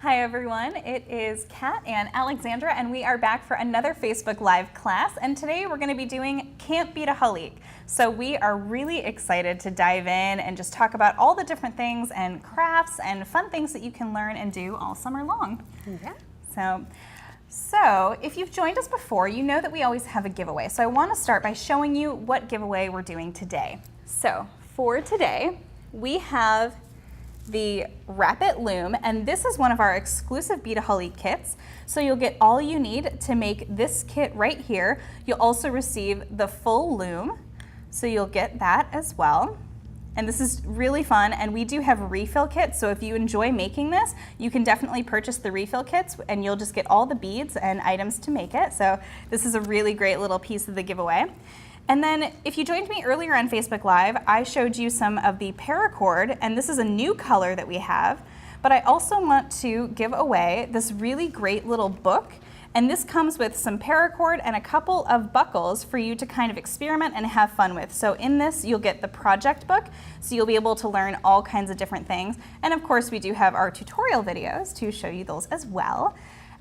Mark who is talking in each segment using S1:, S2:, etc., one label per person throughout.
S1: Hi everyone, it is Kat and Alexandra and we are back for another Facebook Live class, and today we're going to be doing Camp Beadaholique. So we are really excited to dive in and just talk about all the different things and crafts and fun things that you can learn and do all summer long. Yeah. So if you've joined us before, you know that we always have a giveaway. So I want to start by showing you what giveaway we're doing today. So for today, we have the Wrap It Loom, and this is one of our exclusive Beadaholique kits. So you'll get all you need to make this kit right here. You'll also receive the full loom, so you'll get that as well. And this is really fun, and we do have refill kits, so if you enjoy making this, you can definitely purchase the refill kits and you'll just get all the beads and items to make it. So this is a really great little piece of the giveaway. And then if you joined me earlier on Facebook Live, I showed you some of the Paracord, and this is a new color that we have. But I also want to give away this really great little book, and this comes with some Paracord and a couple of buckles for you to kind of experiment and have fun with. So in this, you'll get the project book, so you'll be able to learn all kinds of different things. And of course, we do have our tutorial videos to show you those as well.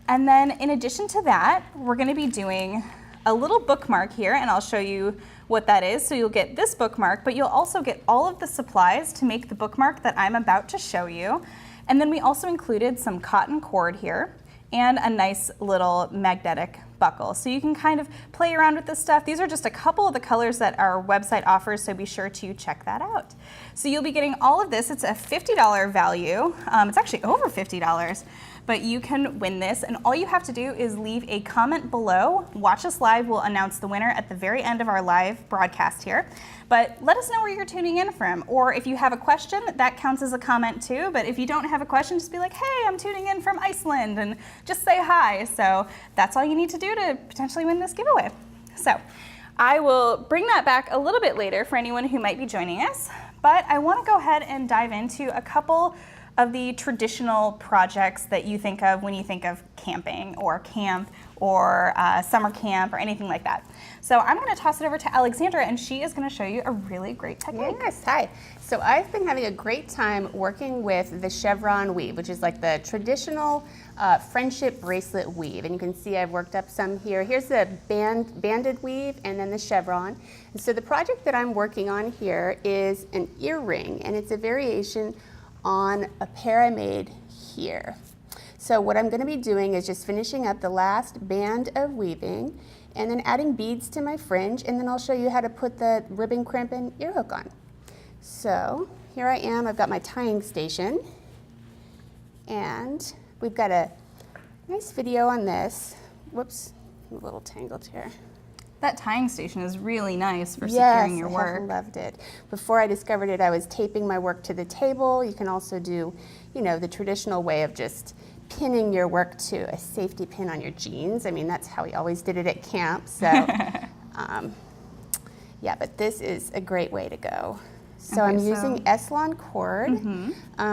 S1: And then in addition to that, we're going to be doing a little bookmark here, and I'll show you what that is. So you'll get this bookmark, but you'll also get all of the supplies to make the bookmark that I'm about to show you. And then we also included some cotton cord here and a nice little magnetic buckle. So you can kind of play around with this stuff. These are just a couple of the colors that our website offers, so be sure to check that out. So you'll be getting all of this. It's a $50 value. It's actually over $50. But you can win this, and all you have to do is leave a comment below. Watch Us Live will announce the winner at the very end of our live broadcast here. But let us know where you're tuning in from, or if you have a question, that counts as a comment too. But if you don't have a question, just be like, hey, I'm tuning in from Iceland, and just say hi. So that's all you need to do to potentially win this giveaway. So I will bring that back a little bit later for anyone who might be joining us, but I want to go ahead and dive into a couple of the traditional projects that you think of when you think of camping or camp or summer camp or anything like that. So I'm going to toss it over to Alexandra, and she is going to show you a really great technique.
S2: Yes, hi. So I've been having a great time working with the chevron weave, which is like the traditional friendship bracelet weave. And you can see I've worked up some here. Here's the banded weave and then the chevron. And so the project that I'm working on here is an earring, and it's a variation on a pair I made here. So what I'm going to be doing is just finishing up the last band of weaving and then adding beads to my fringe, and then I'll show you how to put the ribbon crimp and ear hook on. So here I am, I've got my tying station, and we've got a nice video on this. Whoops, I'm a little tangled here.
S1: That tying station is really nice for securing your work.
S2: Yes, I loved it. Before I discovered it, I was taping my work to the table. You can also do, you know, the traditional way of just pinning your work to a safety pin on your jeans. I mean, that's how we always did it at camp. So, yeah, but this is a great way to go. So I'm using S-Lon cord,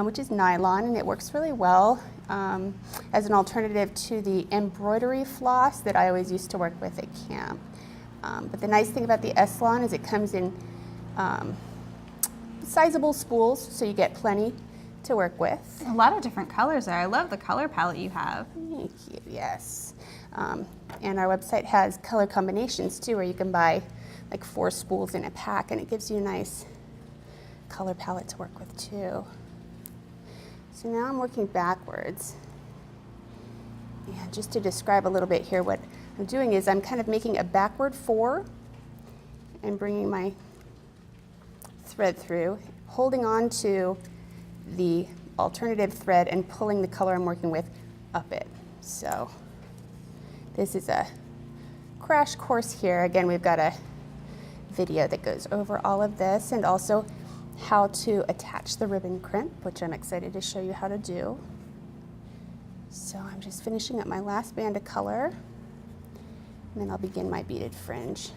S2: which is nylon, and it works really well as an alternative to the embroidery floss that I always used to work with at camp. But the nice thing about the S-Lon is it comes in sizable spools, so you get plenty to work with.
S1: A lot of different colors there. I love the color palette you have.
S2: Thank you, yes. And our website has color combinations too, where you can buy like 4 spools in a pack, and it gives you a nice color palette to work with too. So now I'm working backwards. And just to describe a little bit here, what I'm doing is I'm kind of making a backward 4 and bringing my thread through, holding on to the alternative thread and pulling the color I'm working with up it. So this is a crash course here. Again, we've got a video that goes over all of this, and also how to attach the ribbon crimp, which I'm excited to show you how to do. So I'm just finishing up my last band of color, and then I'll begin my beaded fringe.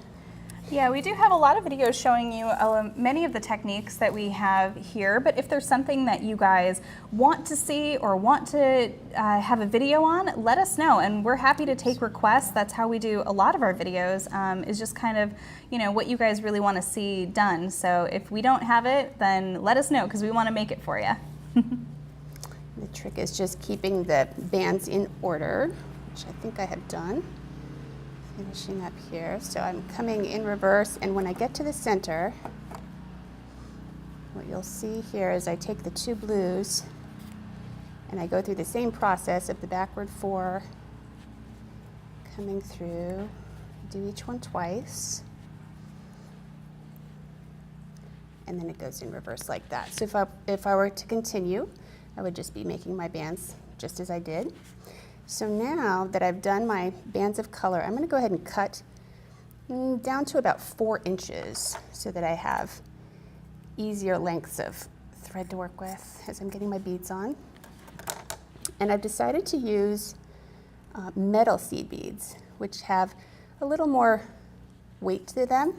S1: Yeah, we do have a lot of videos showing you many of the techniques that we have here, but if there's something that you guys want to see or want to have a video on, let us know, and we're happy to take requests. That's how we do a lot of our videos, is just kind of, you know, what you guys really want to see done. So if we don't have it, then let us know, because we want to make it for you.
S2: The trick is just keeping the bands in order, which I think I have done. Finishing up here. So I'm coming in reverse, and when I get to the center, what you'll see here is I take the 2 blues and I go through the same process of the backward 4, coming through, do each one twice, and then it goes in reverse like that. So if I were to continue, I would just be making my bands just as I did. So now that I've done my bands of color, I'm going to go ahead and cut down to about 4 inches so that I have easier lengths of thread to work with as I'm getting my beads on. And I've decided to use metal seed beads, which have a little more weight to them.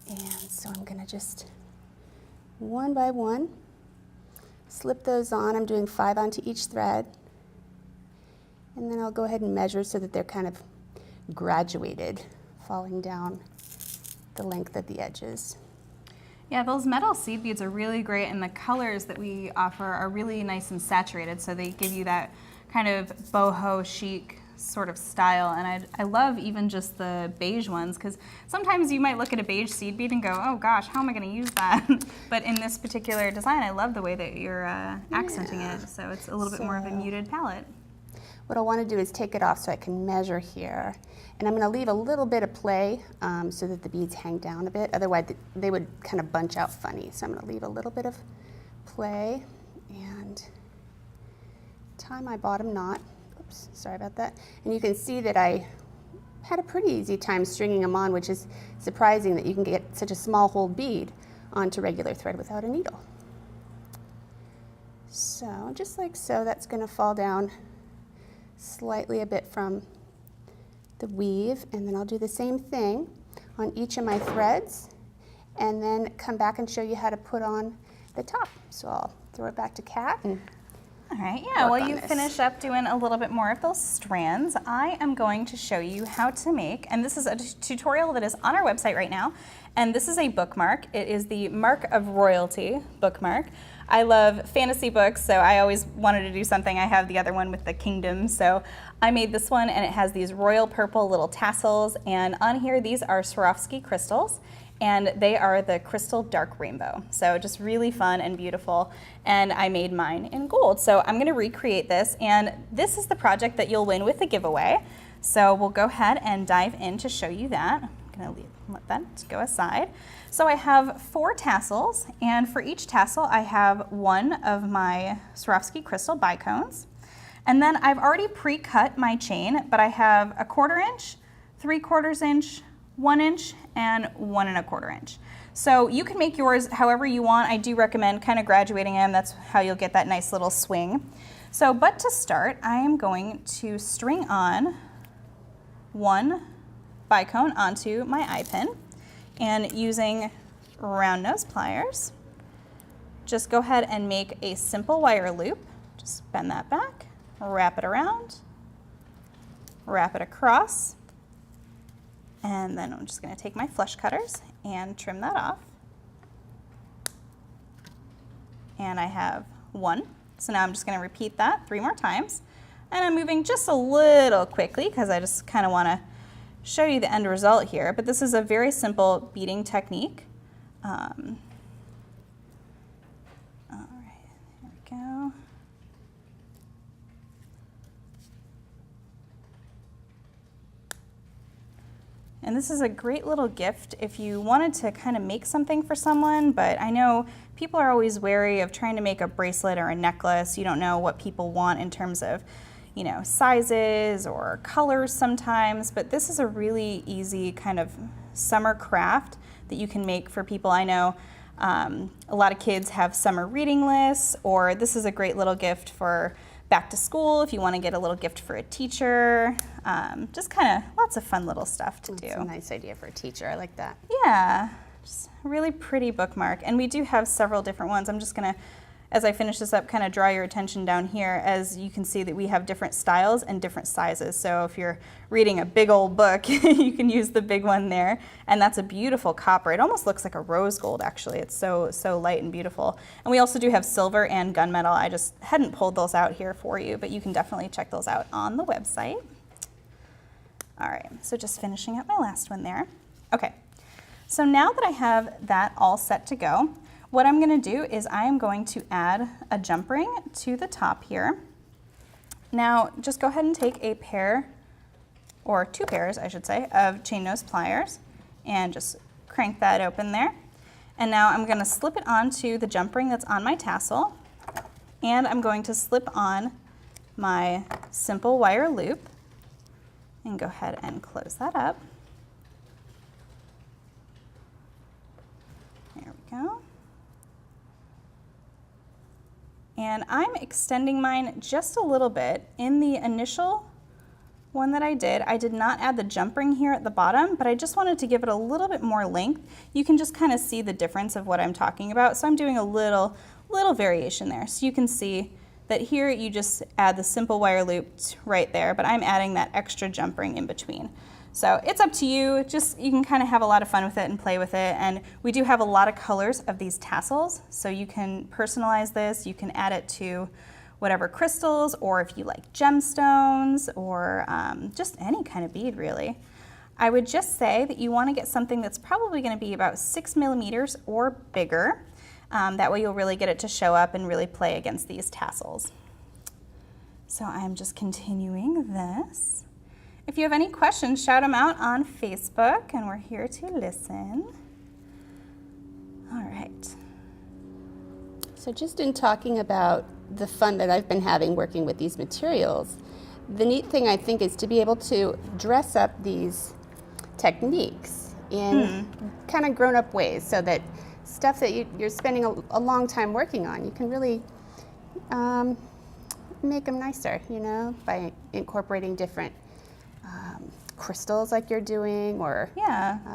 S2: And so I'm going to just one by one slip those on. I'm doing 5 onto each thread. And then I'll go ahead and measure so that they're kind of graduated, falling down the length of the edges.
S1: Yeah, those metal seed beads are really great, and the colors that we offer are really nice and saturated, so they give you that kind of boho chic sort of style. And I love even just the beige ones, because sometimes you might look at a beige seed bead and go, oh gosh, how am I going to use that? But in this particular design, I love the way that you're accenting it, so it's a little bit more of a muted palette.
S2: What I want to do is take it off so I can measure here. And I'm going to leave a little bit of play so that the beads hang down a bit. Otherwise, they would kind of bunch out funny. So I'm going to leave a little bit of play and tie my bottom knot. Oops, sorry about that. And you can see that I had a pretty easy time stringing them on, which is surprising that you can get such a small hole bead onto regular thread without a needle. So just like so, that's going to fall down slightly a bit from the weave, and then I'll do the same thing on each of my threads and then come back and show you how to put on the top. So I'll throw it back to Kat. And
S1: all right, yeah, while you finish up doing a little bit more of those strands, I am going to show you how to make, and this is a tutorial that is on our website right now, and this is a bookmark. It is the Mark of Royalty bookmark. I love fantasy books, so I always wanted to do something. I have the other one with the kingdom, so I made this one, and it has these royal purple little tassels, and on here these are Swarovski crystals, and they are the crystal dark rainbow. So just really fun and beautiful, and I made mine in gold. So I'm going to recreate this, and this is the project that you'll win with the giveaway. So we'll go ahead and dive in to show you that. I'm going to let that go aside. So I have 4 tassels, and for each tassel I have one of my Swarovski crystal bicones. And then I've already pre-cut my chain, but I have a 1/4 inch, 3/4 inch, 1 inch, and 1 1/4 inch. So you can make yours however you want. I do recommend kind of graduating them. That's how you'll get that nice little swing. So, but to start, I am going to string on one bicone onto my eye pin, and using round nose pliers, just go ahead and make a simple wire loop. Just bend that back, wrap it around, wrap it across, and then I'm just going to take my flush cutters and trim that off. And I have 1. So now I'm just going to repeat that 3 more times. And I'm moving just a little quickly because I just kind of want to show you the end result here. But this is a very simple beading technique. All right, here we go. And this is a great little gift if you wanted to kind of make something for someone, but I know people are always wary of trying to make a bracelet or a necklace. You don't know what people want in terms of, you know, sizes or colors sometimes, but this is a really easy kind of summer craft that you can make for people. I know a lot of kids have summer reading lists, or this is a great little gift for back to school if you want to get a little gift for a teacher. Just kind of lots of fun little stuff to do.
S2: That's a nice idea for a teacher. I like that.
S1: Yeah, just a really pretty bookmark. And we do have several different ones. I'm just going to as I finish this up, kind of draw your attention down here, as you can see that we have different styles and different sizes. So if you're reading a big old book, you can use the big one there. And that's a beautiful copper. It almost looks like a rose gold, actually. It's so light and beautiful. And we also do have silver and gunmetal. I just hadn't pulled those out here for you, but you can definitely check those out on the website. All right, so just finishing up my last one there. Okay, so now that I have that all set to go, what I'm going to do is I am going to add a jump ring to the top here. Now, just go ahead and take a pair, or 2 pairs, I should say, of chain nose pliers and just crank that open there. And now I'm going to slip it onto the jump ring that's on my tassel, and I'm going to slip on my simple wire loop and go ahead and close that up. There we go. And I'm extending mine just a little bit. In the initial one that I did not add the jump ring here at the bottom, but I just wanted to give it a little bit more length. You can just kind of see the difference of what I'm talking about. So I'm doing a little variation there. So you can see that here you just add the simple wire loop right there, but I'm adding that extra jump ring in between. So it's up to you. Just, you can kind of have a lot of fun with it and play with it. And we do have a lot of colors of these tassels, so you can personalize this. You can add it to whatever crystals, or if you like gemstones, or just any kind of bead really. I would just say that you want to get something that's probably going to be about 6 millimeters or bigger. That way you'll really get it to show up and really play against these tassels. So I'm just continuing this. If you have any questions, shout them out on Facebook, and we're here to listen. All right.
S2: So just in talking about the fun that I've been having working with these materials, the neat thing I think is to be able to dress up these techniques in kind of grown-up ways, so that stuff that you're spending a long time working on, you can really make them nicer, you know, by incorporating different crystals like you're doing, or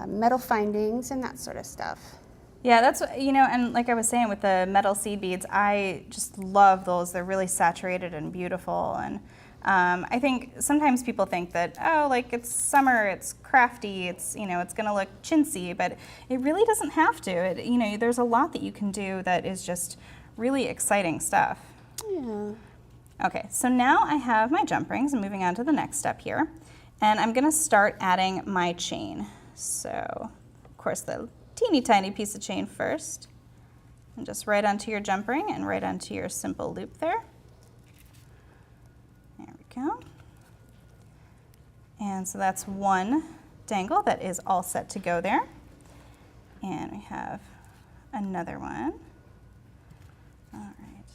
S2: metal findings and that sort of stuff.
S1: Yeah, that's, you know, and like I was saying with the metal seed beads, I just love those. They're really saturated and beautiful. And I think sometimes people think that, oh, like it's summer, it's crafty, it's, you know, it's going to look chintzy, but it really doesn't have to. It, you know, there's a lot that you can do that is just really exciting stuff.
S2: Yeah.
S1: Okay, so now I have my jump rings. I'm moving on to the next step here. And I'm going to start adding my chain. So, of course, the teeny tiny piece of chain first. And just right onto your jump ring and right onto your simple loop there. There we go. And so that's one dangle that is all set to go there. And we have another one. All right.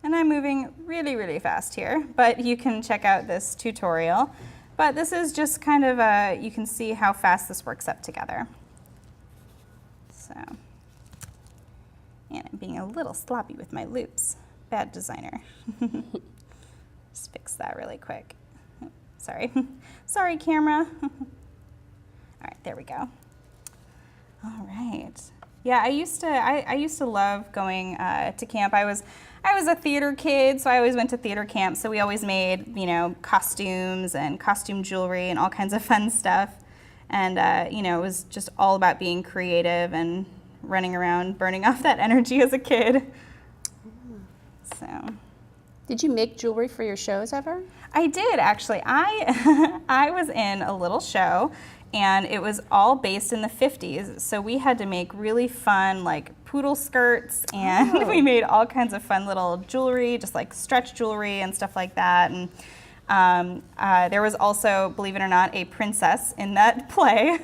S1: And I'm moving really fast here, but you can check out this tutorial. But this is just kind of, you can see how fast this works up together. So, and I'm being a little sloppy with my loops. Bad designer. Just fix that really quick. Oh, sorry. Sorry, camera. All right, there we go. All right. Yeah, I used to love going to camp. I was a theater kid, so I always went to theater camp. So we always made, you know, costumes and costume jewelry and all kinds of fun stuff. And, you know, it was just all about being creative and running around, burning off that energy as a kid. So.
S2: Did you make jewelry for your shows ever?
S1: I did, actually. I was in a little show, and it was all based in the 50s. So we had to make really fun, like, poodle skirts, and we made all kinds of fun little jewelry, just like stretch jewelry and stuff like that. And there was also, believe it or not, a princess in that play.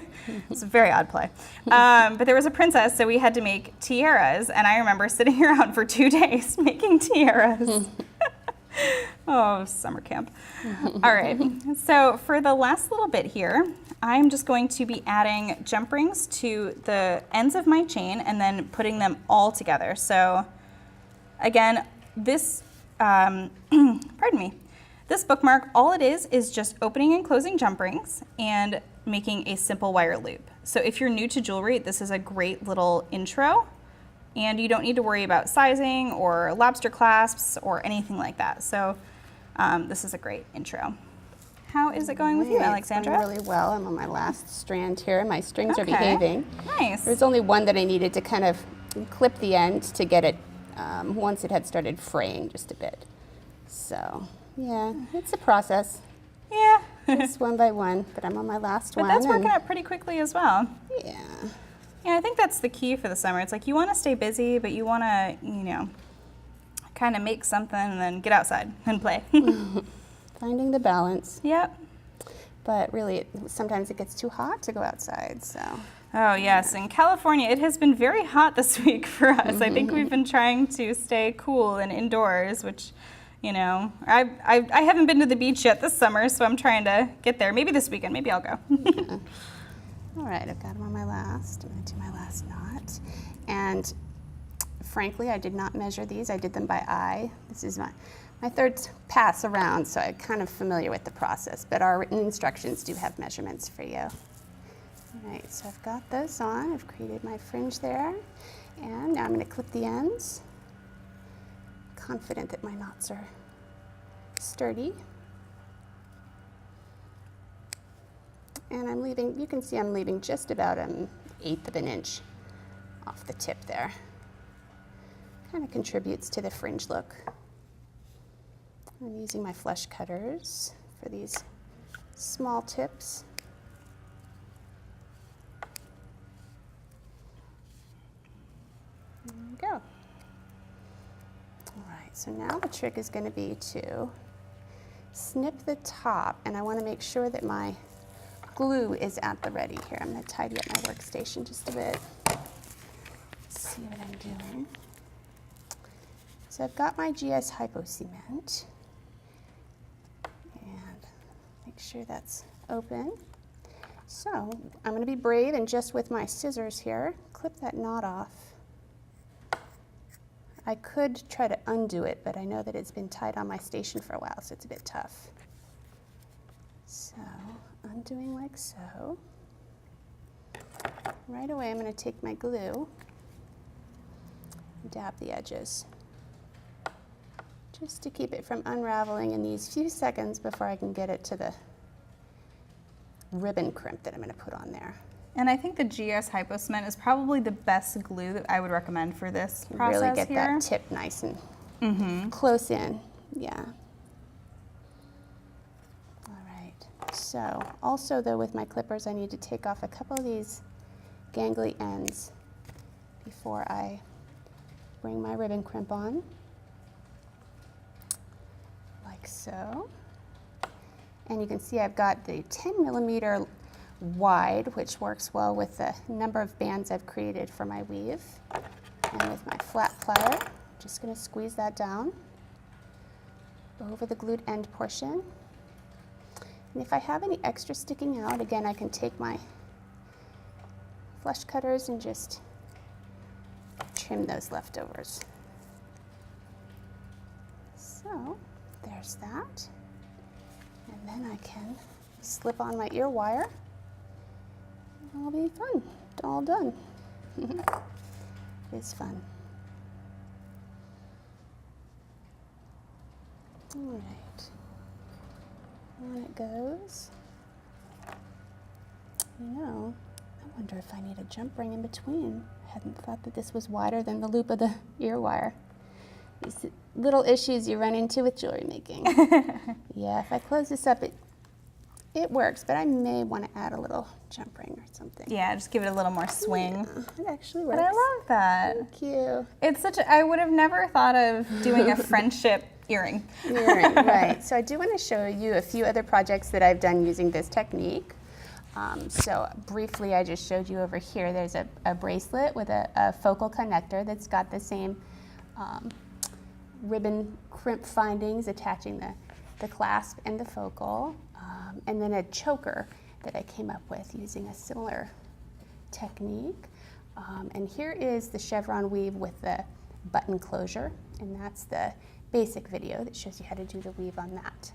S1: It's a very odd play. But there was a princess, so we had to make tiaras, and I remember sitting around for 2 days making tiaras. Oh, summer camp. All right, so for the last little bit here, I'm just going to be adding jump rings to the ends of my chain and then putting them all together. So again, this, pardon me, this bookmark, all it is just opening and closing jump rings and making a simple wire loop. So if you're new to jewelry, this is a great little intro and you don't need to worry about sizing or lobster clasps or anything like that. So this is a great intro. How is it going with you, Alexandra?
S2: It's going really well. I'm on my last strand here. My strings are
S1: Okay.
S2: behaving.
S1: Nice.
S2: There's only one that I needed to kind of clip the end to get it once it had started fraying just a bit. So yeah, it's a process.
S1: Yeah.
S2: Just one by one, but I'm on my last one.
S1: But that's working out pretty quickly as well.
S2: Yeah.
S1: Yeah, I think that's the key for the summer. It's like you want to stay busy, but you want to, you know, kind of make something and then get outside and play.
S2: Finding the balance.
S1: Yep.
S2: But really, sometimes it gets too hot to go outside, so.
S1: Oh yes, in California it has been very hot this week for us. I think we've been trying to stay cool and indoors, which, you know, I haven't been to the beach yet this summer, so I'm trying to get there. Maybe this weekend, maybe I'll go.
S2: Yeah. All right, I've got them on my last. I'm gonna do my last knot. And frankly, I did not measure these. I did them by eye. This is my third pass around, so I'm kind of familiar with the process, but our written instructions do have measurements for you. All right, so I've got those on. I've created my fringe there, and now I'm going to clip the ends. Confident that my knots are sturdy. And I'm leaving, you can see I'm leaving just about 1/8 of an inch off the tip there. Kind of contributes to the fringe look. I'm using my flush cutters for these small tips. There we go. All right, so now the trick is going to be to snip the top, and I want to make sure that my glue is at the ready here. I'm going to tidy up my workstation just a bit. Let's see what I'm doing. So I've got my GS Hypo Cement. Make sure that's open. So I'm going to be brave and just with my scissors here, clip that knot off. I could try to undo it, but I know that it's been tied on my station for a while, so it's a bit tough. So undoing like so. Right away I'm going to take my glue and dab the edges, just to keep it from unraveling in these few seconds before I can get it to the ribbon crimp that I'm going to put on there.
S1: And I think the GS Hypo Cement is probably the best glue that I would recommend for this process
S2: really get
S1: here.
S2: that tip nice and close in. Yeah. All right. So also though with my clippers I need to take off a couple of these gangly ends before I bring my ribbon crimp on. Like so. And you can see I've got the 10mm wide, which works well with the number of bands I've created for my weave. And with my flat plier, I'm just going to squeeze that down over the glued end portion. And if I have any extra sticking out, again, I can take my flush cutters and just trim those leftovers. So there's that. And then I can slip on my ear wire. It'll be fun. All done. It's fun. All right. On it goes. You know, I wonder if I need a jump ring in between. I hadn't thought that this was wider than the loop of the ear wire. These little issues you run into with jewelry making. Yeah, if I close this up, it works, but I may want to add a little jump ring or something.
S1: Yeah, just give it a little more swing.
S2: Yeah, it actually works.
S1: But I love that.
S2: Thank you.
S1: It's such a, I would have never thought of doing a friendship earring.
S2: Earring, right. So I do want to show you a few other projects that I've done using this technique. So briefly, I just showed you over here, there's a bracelet with a focal connector that's got the same ribbon crimp findings attaching the clasp and the focal, and then a choker that I came up with using a similar technique. And here is the chevron weave with the button closure, and that's the basic video that shows you how to do the weave on that.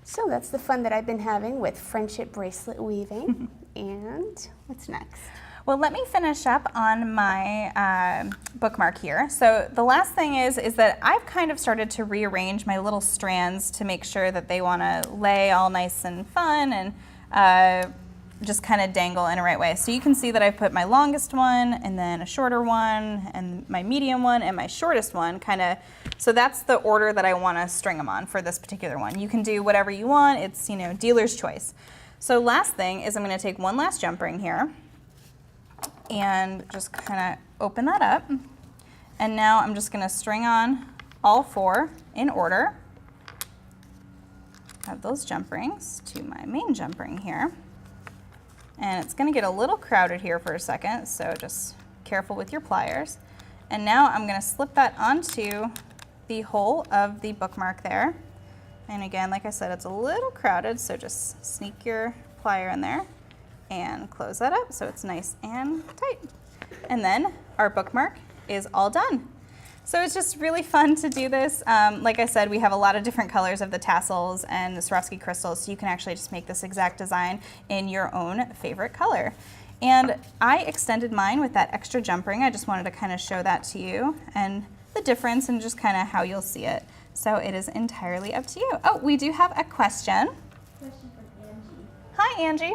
S2: So that's the fun that I've been having with friendship bracelet weaving. And what's next?
S1: Well, let me finish up on my bookmark here. So the last thing is that I've kind of started to rearrange my little strands to make sure that they want to lay all nice and fun and just kind of dangle in a right way. So you can see that I've put my longest one and then a shorter one and my medium one and my shortest one kind of, so that's the order that I want to string them on for this particular one. You can do whatever you want. It's, you know, dealer's choice. So last thing is I'm going to take one last jump ring here and just kind of open that up. And now I'm just going to string on all 4 in order. Add those jump rings to my main jump ring here. And it's going to get a little crowded here for a second, so just careful with your pliers. And now I'm going to slip that onto the hole of the bookmark there. And again, like I said, it's a little crowded, so just sneak your plier in there and close that up so it's nice and tight. And then our bookmark is all done. So it's just really fun to do this. Like I said, we have a lot of different colors of the tassels and the Swarovski crystals, so you can actually just make this exact design in your own favorite color. And I extended mine with that extra jump ring. I just wanted to kind of show that to you and the difference and just kind of how you'll see it. So it is entirely up to you. Oh, we do have a question.
S3: Question from Angie.
S1: Hi, Angie.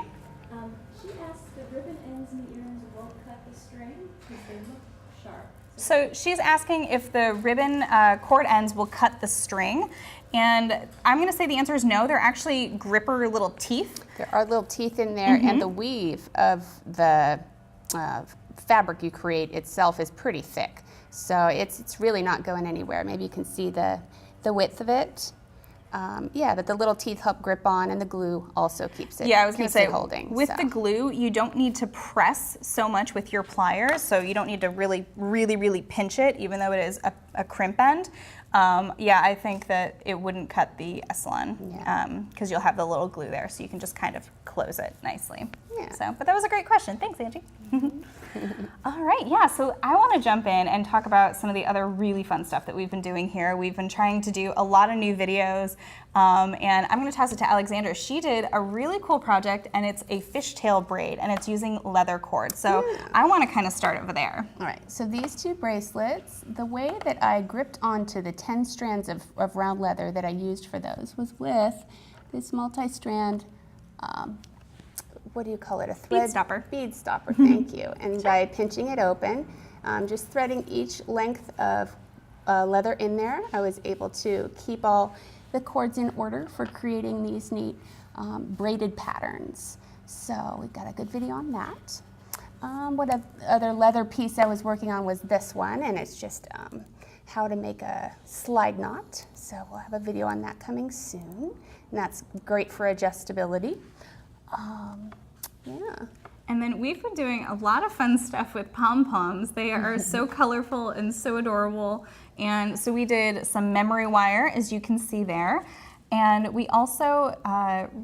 S3: She asks, the ribbon ends in the earrings won't cut the string because they look sharp.
S1: So she's asking if the ribbon cord ends will cut the string. And I'm going to say the answer is no. They're actually gripper little teeth.
S2: There are little teeth in there, and the weave of the fabric you create itself is pretty thick. So it's really not going anywhere. Maybe you can see the width of it. Yeah, but the little teeth help grip on, and the glue also keeps it.
S1: Yeah, I was going to say,
S2: holding.
S1: with the glue, you don't need to press so much with your pliers, so you don't need to really pinch it, even though it is a crimp end. Yeah, I think that it wouldn't cut the S-Lon because you'll have the little glue there, so you can just kind of close it nicely. Yeah. So, but that was a great question. Thanks, Angie. All right, yeah, so I want to jump in and talk about some of the other really fun stuff that we've been doing here. We've been trying to do a lot of new videos, and I'm going to toss it to Alexandra. She did a really cool project, and it's a fishtail braid, and it's using leather cord. So I want to kind of start over there.
S2: All right, so these 2 bracelets, the way that I gripped onto the 10 strands of round leather that I used for those was with this multi-strand, what do you call it, a thread?
S1: Bead stopper.
S2: Bead stopper, thank you. And by pinching it open, just threading each length of leather in there, I was able to keep all the cords in order for creating these neat braided patterns. So we've got a good video on that. What other leather piece I was working on was this one, and it's just how to make a slide knot. So we'll have a video on that coming soon, and that's great for adjustability. Yeah.
S1: And then we've been doing a lot of fun stuff with pom-poms. They are so colorful and so adorable. And so we did some memory wire, as you can see there. And we also,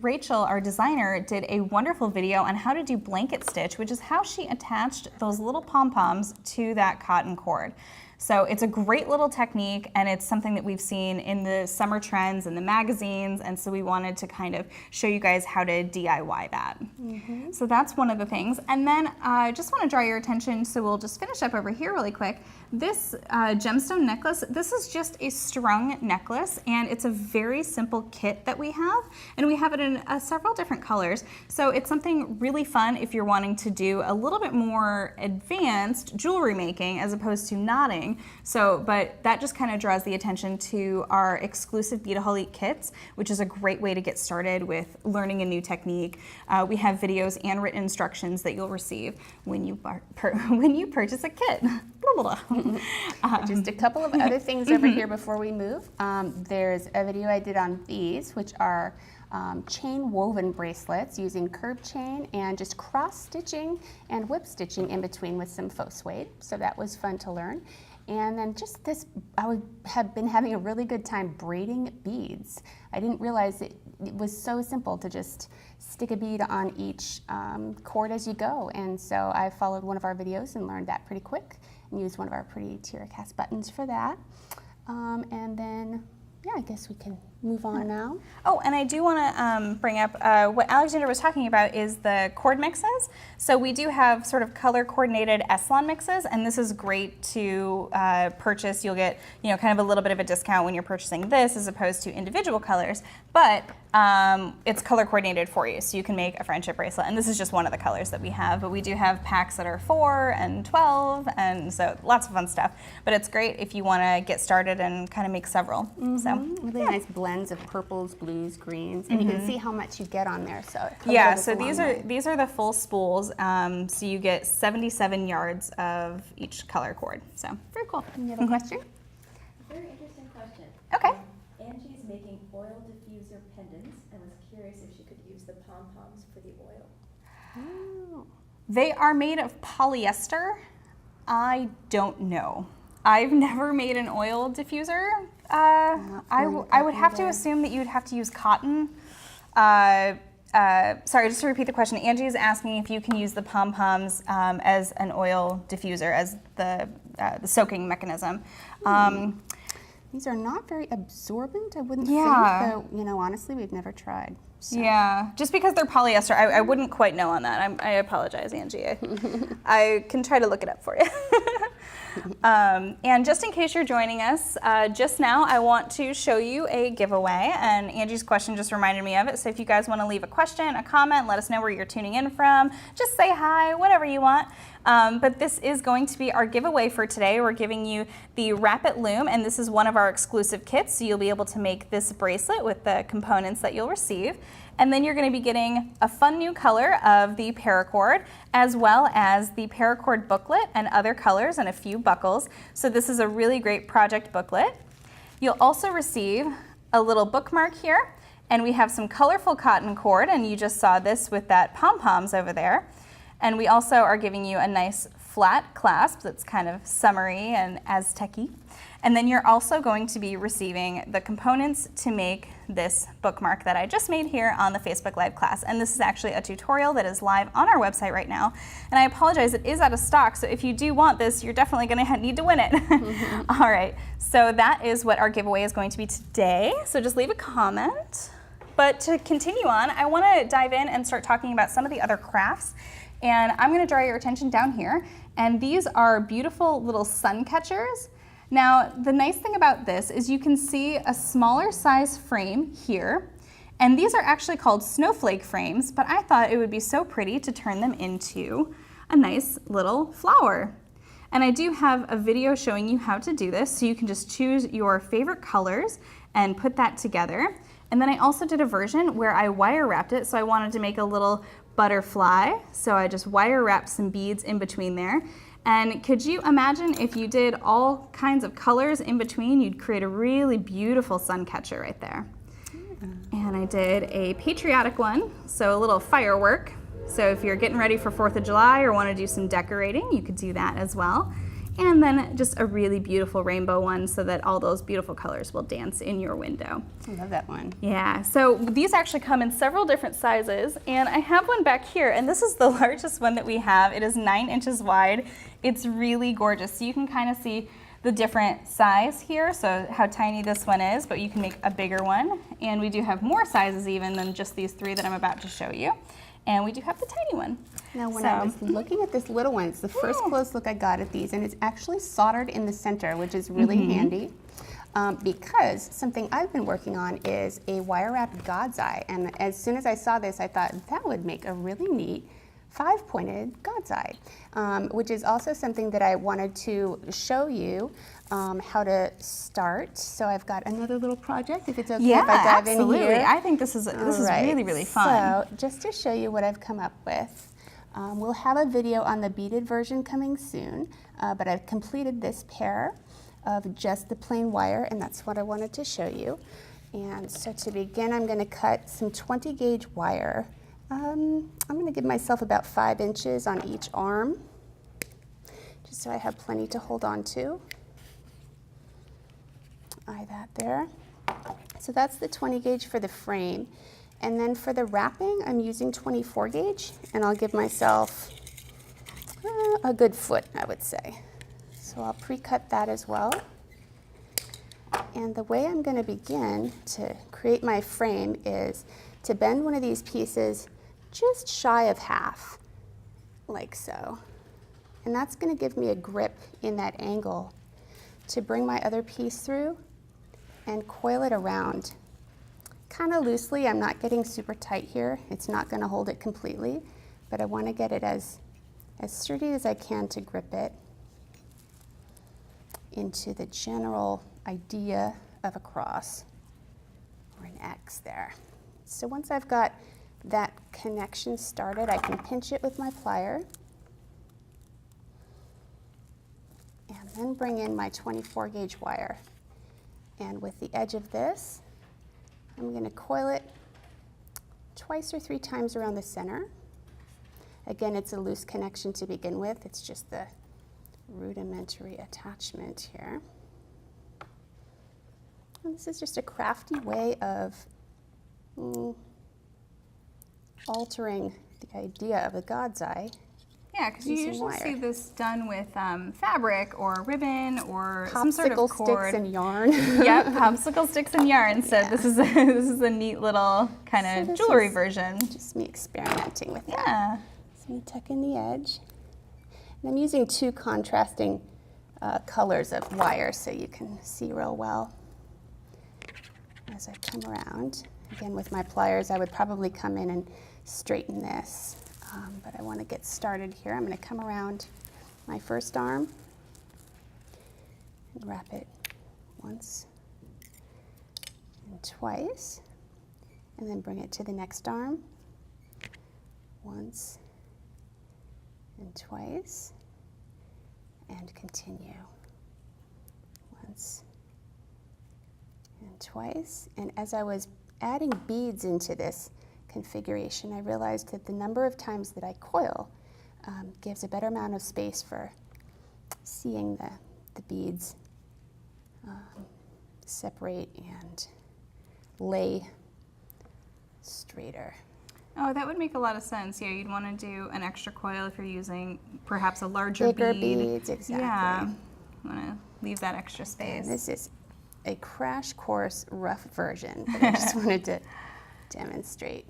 S1: Rachel, our designer, did a wonderful video on how to do blanket stitch, which is how she attached those little pom-poms to that cotton cord. So it's a great little technique, and it's something that we've seen in the summer trends and the magazines, and so we wanted to kind of show you guys how to DIY that. So that's one of the things. And then I just want to draw your attention, so we'll just finish up over here really quick. This gemstone necklace, this is just a strung necklace, and it's a very simple kit that we have, and we have it in several different colors. So it's something really fun if you're wanting to do a little bit more advanced jewelry making as opposed to knotting. So, but that just kind of draws the attention to our exclusive Beadaholique kits, which is a great way to get started with learning a new technique. We have videos and written instructions that you'll receive when you purchase a kit.
S2: Just a couple of other things over here before we move. There's a video I did on these, which are chain woven bracelets using curb chain and just cross stitching and whip stitching in between with some faux suede. So that was fun to learn. And then just this, I have been having a really good time braiding beads. I didn't realize it was so simple to just stick a bead on each cord as you go. And so I followed one of our videos and learned that pretty quick and used one of our pretty tiara cast buttons for that. And then, yeah, I guess we can move on now.
S1: Oh, and I do want to bring up what Alexandra was talking about is the cord mixes. So we do have sort of color coordinated S-Lon mixes, and this is great to purchase. You'll get, you know, kind of a little bit of a discount when you're purchasing this as opposed to individual colors, but it's color coordinated for you. So you can make a friendship bracelet, and this is just one of the colors that we have, but we do have packs that are 4 and 12, and so lots of fun stuff. But it's great if you want to get started and kind of make several. So
S2: Really nice blends of purples, blues, greens, and you can see how much you get on there. So
S1: yeah, so these are the full spools. So you get 77 yards of each color cord. So very cool.
S2: You have a question?
S3: Very interesting question.
S1: Okay.
S3: Angie's making oil diffuser pendants and was curious if she could use the pom-poms for the oil.
S2: Oh.
S1: They are made of polyester. I don't know. I've never made an oil diffuser. I would have to assume that you'd have to use cotton. Sorry, just to repeat the question, Angie is asking if you can use the pom-poms as an oil diffuser, as the soaking mechanism.
S2: These are not very absorbent, I wouldn't
S1: Yeah.
S2: think, but, you know, honestly, we've never tried. So.
S1: Yeah, just because they're polyester, I wouldn't quite know on that. I apologize, Angie. I can try to look it up for you. And just in case you're joining us, just now I want to show you a giveaway, and Angie's question just reminded me of it. So if you guys want to leave a question, a comment, let us know where you're tuning in from. Just say hi, whatever you want. But this is going to be our giveaway for today. We're giving you the Wrap-It Loom, and this is one of our exclusive kits, so you'll be able to make this bracelet with the components that you'll receive. And then you're going to be getting a fun new color of the Paracord, as well as the Paracord booklet and other colors and a few buckles. So this is a really great project booklet. You'll also receive a little bookmark here, and we have some colorful cotton cord, and you just saw this with that pom-poms over there. And we also are giving you a nice flat clasp that's kind of summery and Aztec-y. And then you're also going to be receiving the components to make this bookmark that I just made here on the Facebook Live class. And this is actually a tutorial that is live on our website right now. And I apologize, it is out of stock, so if you do want this, you're definitely going to need to win it. All right, so that is what our giveaway is going to be today. So just leave a comment. But to continue on, I want to dive in and start talking about some of the other crafts. And I'm going to draw your attention down here. And these are beautiful little sun catchers. Now, the nice thing about this is you can see a smaller size frame here. And these are actually called snowflake frames, but I thought it would be so pretty to turn them into a nice little flower. And I do have a video showing you how to do this, so you can just choose your favorite colors and put that together. And then I also did a version where I wire wrapped it, so I wanted to make a little butterfly. So I just wire wrapped some beads in between there. And could you imagine if you did all kinds of colors in between, you'd create a really beautiful sun catcher right there. And I did a patriotic one, so a little firework. So if you're getting ready for 4th of July or want to do some decorating, you could do that as well. And then just a really beautiful rainbow one so that all those beautiful colors will dance in your window.
S2: I love that one.
S1: Yeah, so these actually come in several different sizes, and I have one back here, and this is the largest one that we have. It is 9 inches wide. It's really gorgeous. So you can kind of see the different size here, so how tiny this one is, but you can make a bigger one. And we do have more sizes even than just these 3 that I'm about to show you. And we do have the tiny one.
S2: Now, when I was looking at this little one, it's the first close look I got at these, and it's actually soldered in the center, which is really handy. Because something I've been working on is a wire wrapped God's eye. And as soon as I saw this, I thought that would make a really neat 5-pointed God's eye, which is also something that I wanted to show you how to start. So I've got another little project, if it's okay if I dive in here.
S1: I think this is really, really fun.
S2: So just to show you what I've come up with, we'll have a video on the beaded version coming soon, but I've completed this pair of just the plain wire, and that's what I wanted to show you. And so to begin, I'm going to cut some 20 gauge wire. I'm going to give myself about 5 inches on each arm, just so I have plenty to hold on to. Eye that there. So that's the 20 gauge for the frame. And then for the wrapping, I'm using 24 gauge, and I'll give myself a good foot, I would say. So I'll pre-cut that as well. And the way I'm going to begin to create my frame is to bend one of these pieces just shy of half, like so. And that's going to give me a grip in that angle to bring my other piece through and coil it around. Kind of loosely, I'm not getting super tight here. It's not going to hold it completely, but I want to get it as sturdy as I can to grip it into the general idea of a cross or an X there. So once I've got that connection started, I can pinch it with my plier and then bring in my 24 gauge wire. And with the edge of this, I'm going to coil it twice or 3 times around the center. Again, it's a loose connection to begin with. It's just the rudimentary attachment here. And this is just a crafty way of altering the idea of the God's eye.
S1: Yeah, because you usually
S2: wire.
S1: see this done with fabric or ribbon or some sort of
S2: Popsicle
S1: cord.
S2: sticks and yarn.
S1: Yep, popsicle sticks and yarn. So
S2: Yeah.
S1: this is a neat little kind
S2: So
S1: of
S2: this
S1: jewelry
S2: is
S1: version.
S2: Just me experimenting with that.
S1: Yeah.
S2: So I'm going to tuck in the edge. And I'm using 2 contrasting colors of wire so you can see real well. As I come around, again with my pliers, I would probably come in and straighten this. But I want to get started here. I'm going to come around my first arm and wrap it once and twice, and then bring it to the next arm once and twice, and continue once and twice. And as I was adding beads into this configuration, I realized that the number of times that I coil gives a better amount of space for seeing the beads separate and lay straighter.
S1: Oh, that would make a lot of sense. Yeah, you'd want to do an extra coil if you're using perhaps a larger
S2: Bigger
S1: bead.
S2: beads, exactly.
S1: Yeah, you want to leave that extra
S2: And
S1: space.
S2: this is a crash course rough version, but I just wanted to demonstrate.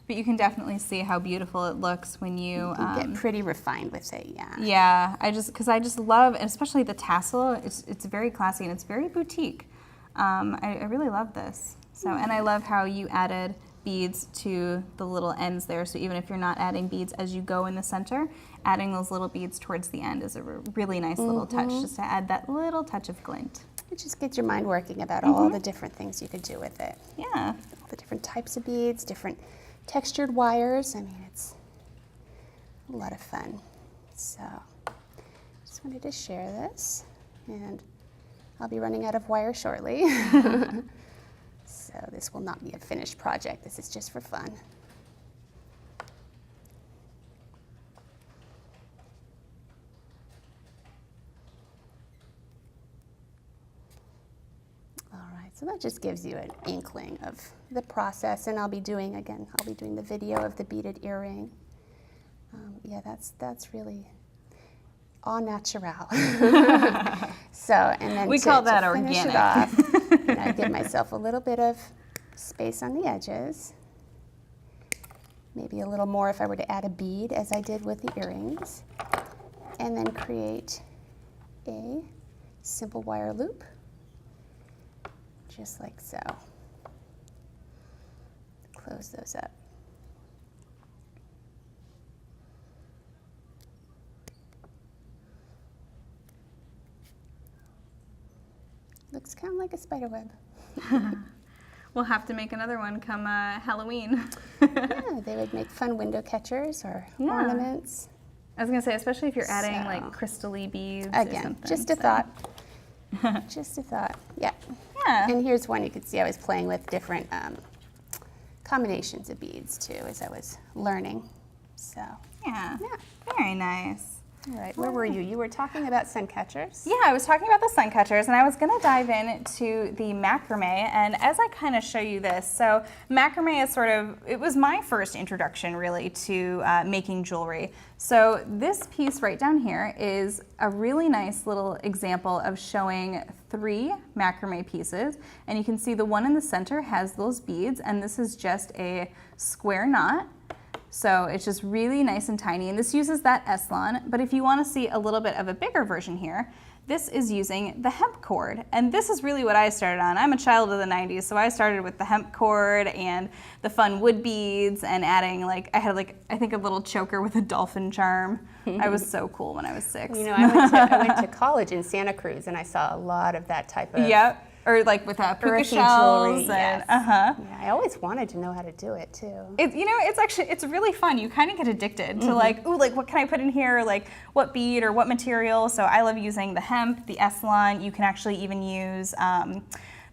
S1: But you can definitely see how beautiful it looks when you
S2: Get pretty refined with it, yeah.
S1: yeah, I just love, and especially the tassel. It's very classy and it's very boutique. I really love this. So, and I love how you added beads to the little ends there. So even if you're not adding beads as you go in the center, adding those little beads towards the end is a really nice little touch, just to add that little touch of glint.
S2: It just gets your mind working about all the different things you could do with it.
S1: Yeah.
S2: All the different types of beads, different textured wires. I mean, it's a lot of fun. So, just wanted to share this, and I'll be running out of wire shortly. So this will not be a finished project. This is just for fun. All right, so that just gives you an inkling of the process, and I'll be doing the video of the beaded earring. Yeah, that's really au naturel. So, and then
S1: We call that
S2: to finish
S1: organic.
S2: it off, I give myself a little bit of space on the edges. Maybe a little more if I were to add a bead, as I did with the earrings. And then create a simple wire loop, just like so. Close those up. Looks kind of like a spider web.
S1: We'll have to make another one come Halloween.
S2: Yeah, they would make fun window catchers or ornaments.
S1: I was gonna say, especially if you're adding
S2: So,
S1: like crystal-y beads or
S2: Again,
S1: something.
S2: just a thought. Just a thought. Yeah.
S1: Yeah.
S2: And here's one you could see I was playing with different combinations of beads too as I was learning. So
S1: Yeah.
S2: yeah.
S1: Very nice.
S2: All right, where were you? You were talking about Suncatchers?
S1: Yeah, I was talking about the Suncatchers, and I was going to dive into the macrame. And as I kind of show you this, so macrame is it was my first introduction really to making jewelry. So this piece right down here is a really nice little example of showing 3 macrame pieces. And you can see the one in the center has those beads, and this is just a square knot. So it's just really nice and tiny, and this uses that S-Lon, but if you want to see a little bit of a bigger version here, this is using the hemp cord, and this is really what I started on. I'm a child of the 90s, so I started with the hemp cord and the fun wood beads and adding I had I think a little choker with a dolphin charm. I was so cool when I was 6.
S2: You know, I went to college in Santa Cruz, and I saw a lot of that type of...
S1: Yep. Or with puka shells
S2: jewelry,
S1: and
S2: yes.
S1: Yeah,
S2: I always wanted to know how to do it too.
S1: It's really fun. You kind of get addicted to what can I put in here, what bead or what material. So I love using the hemp, the S-Lon. You can actually even use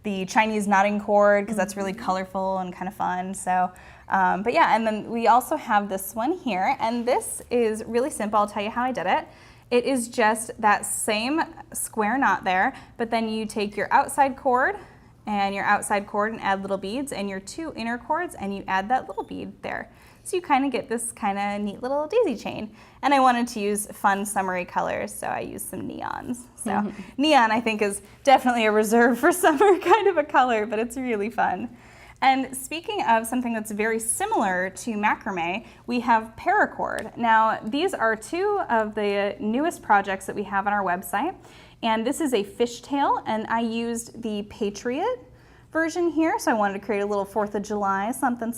S1: the Chinese knotting cord because that's really colorful and kind of fun. So, but yeah, and then we also have this one here, and this is really simple. I'll tell you how I did it. It is just that same square knot there, but then you take your outside cord and add little beads, and your 2 inner cords, and you add that little bead there. So you kind of get this kind of neat little daisy chain. And I wanted to use fun summery colors, so I used some neons. So neon, I think, is definitely a reserve for summer kind of a color, but it's really fun. And speaking of something that's very similar to macrame, we have Paracord. Now, these are 2 of the newest projects that we have on our website. And this is a fishtail, and I used the Patriot version here. So I wanted to create a little 4th of July something.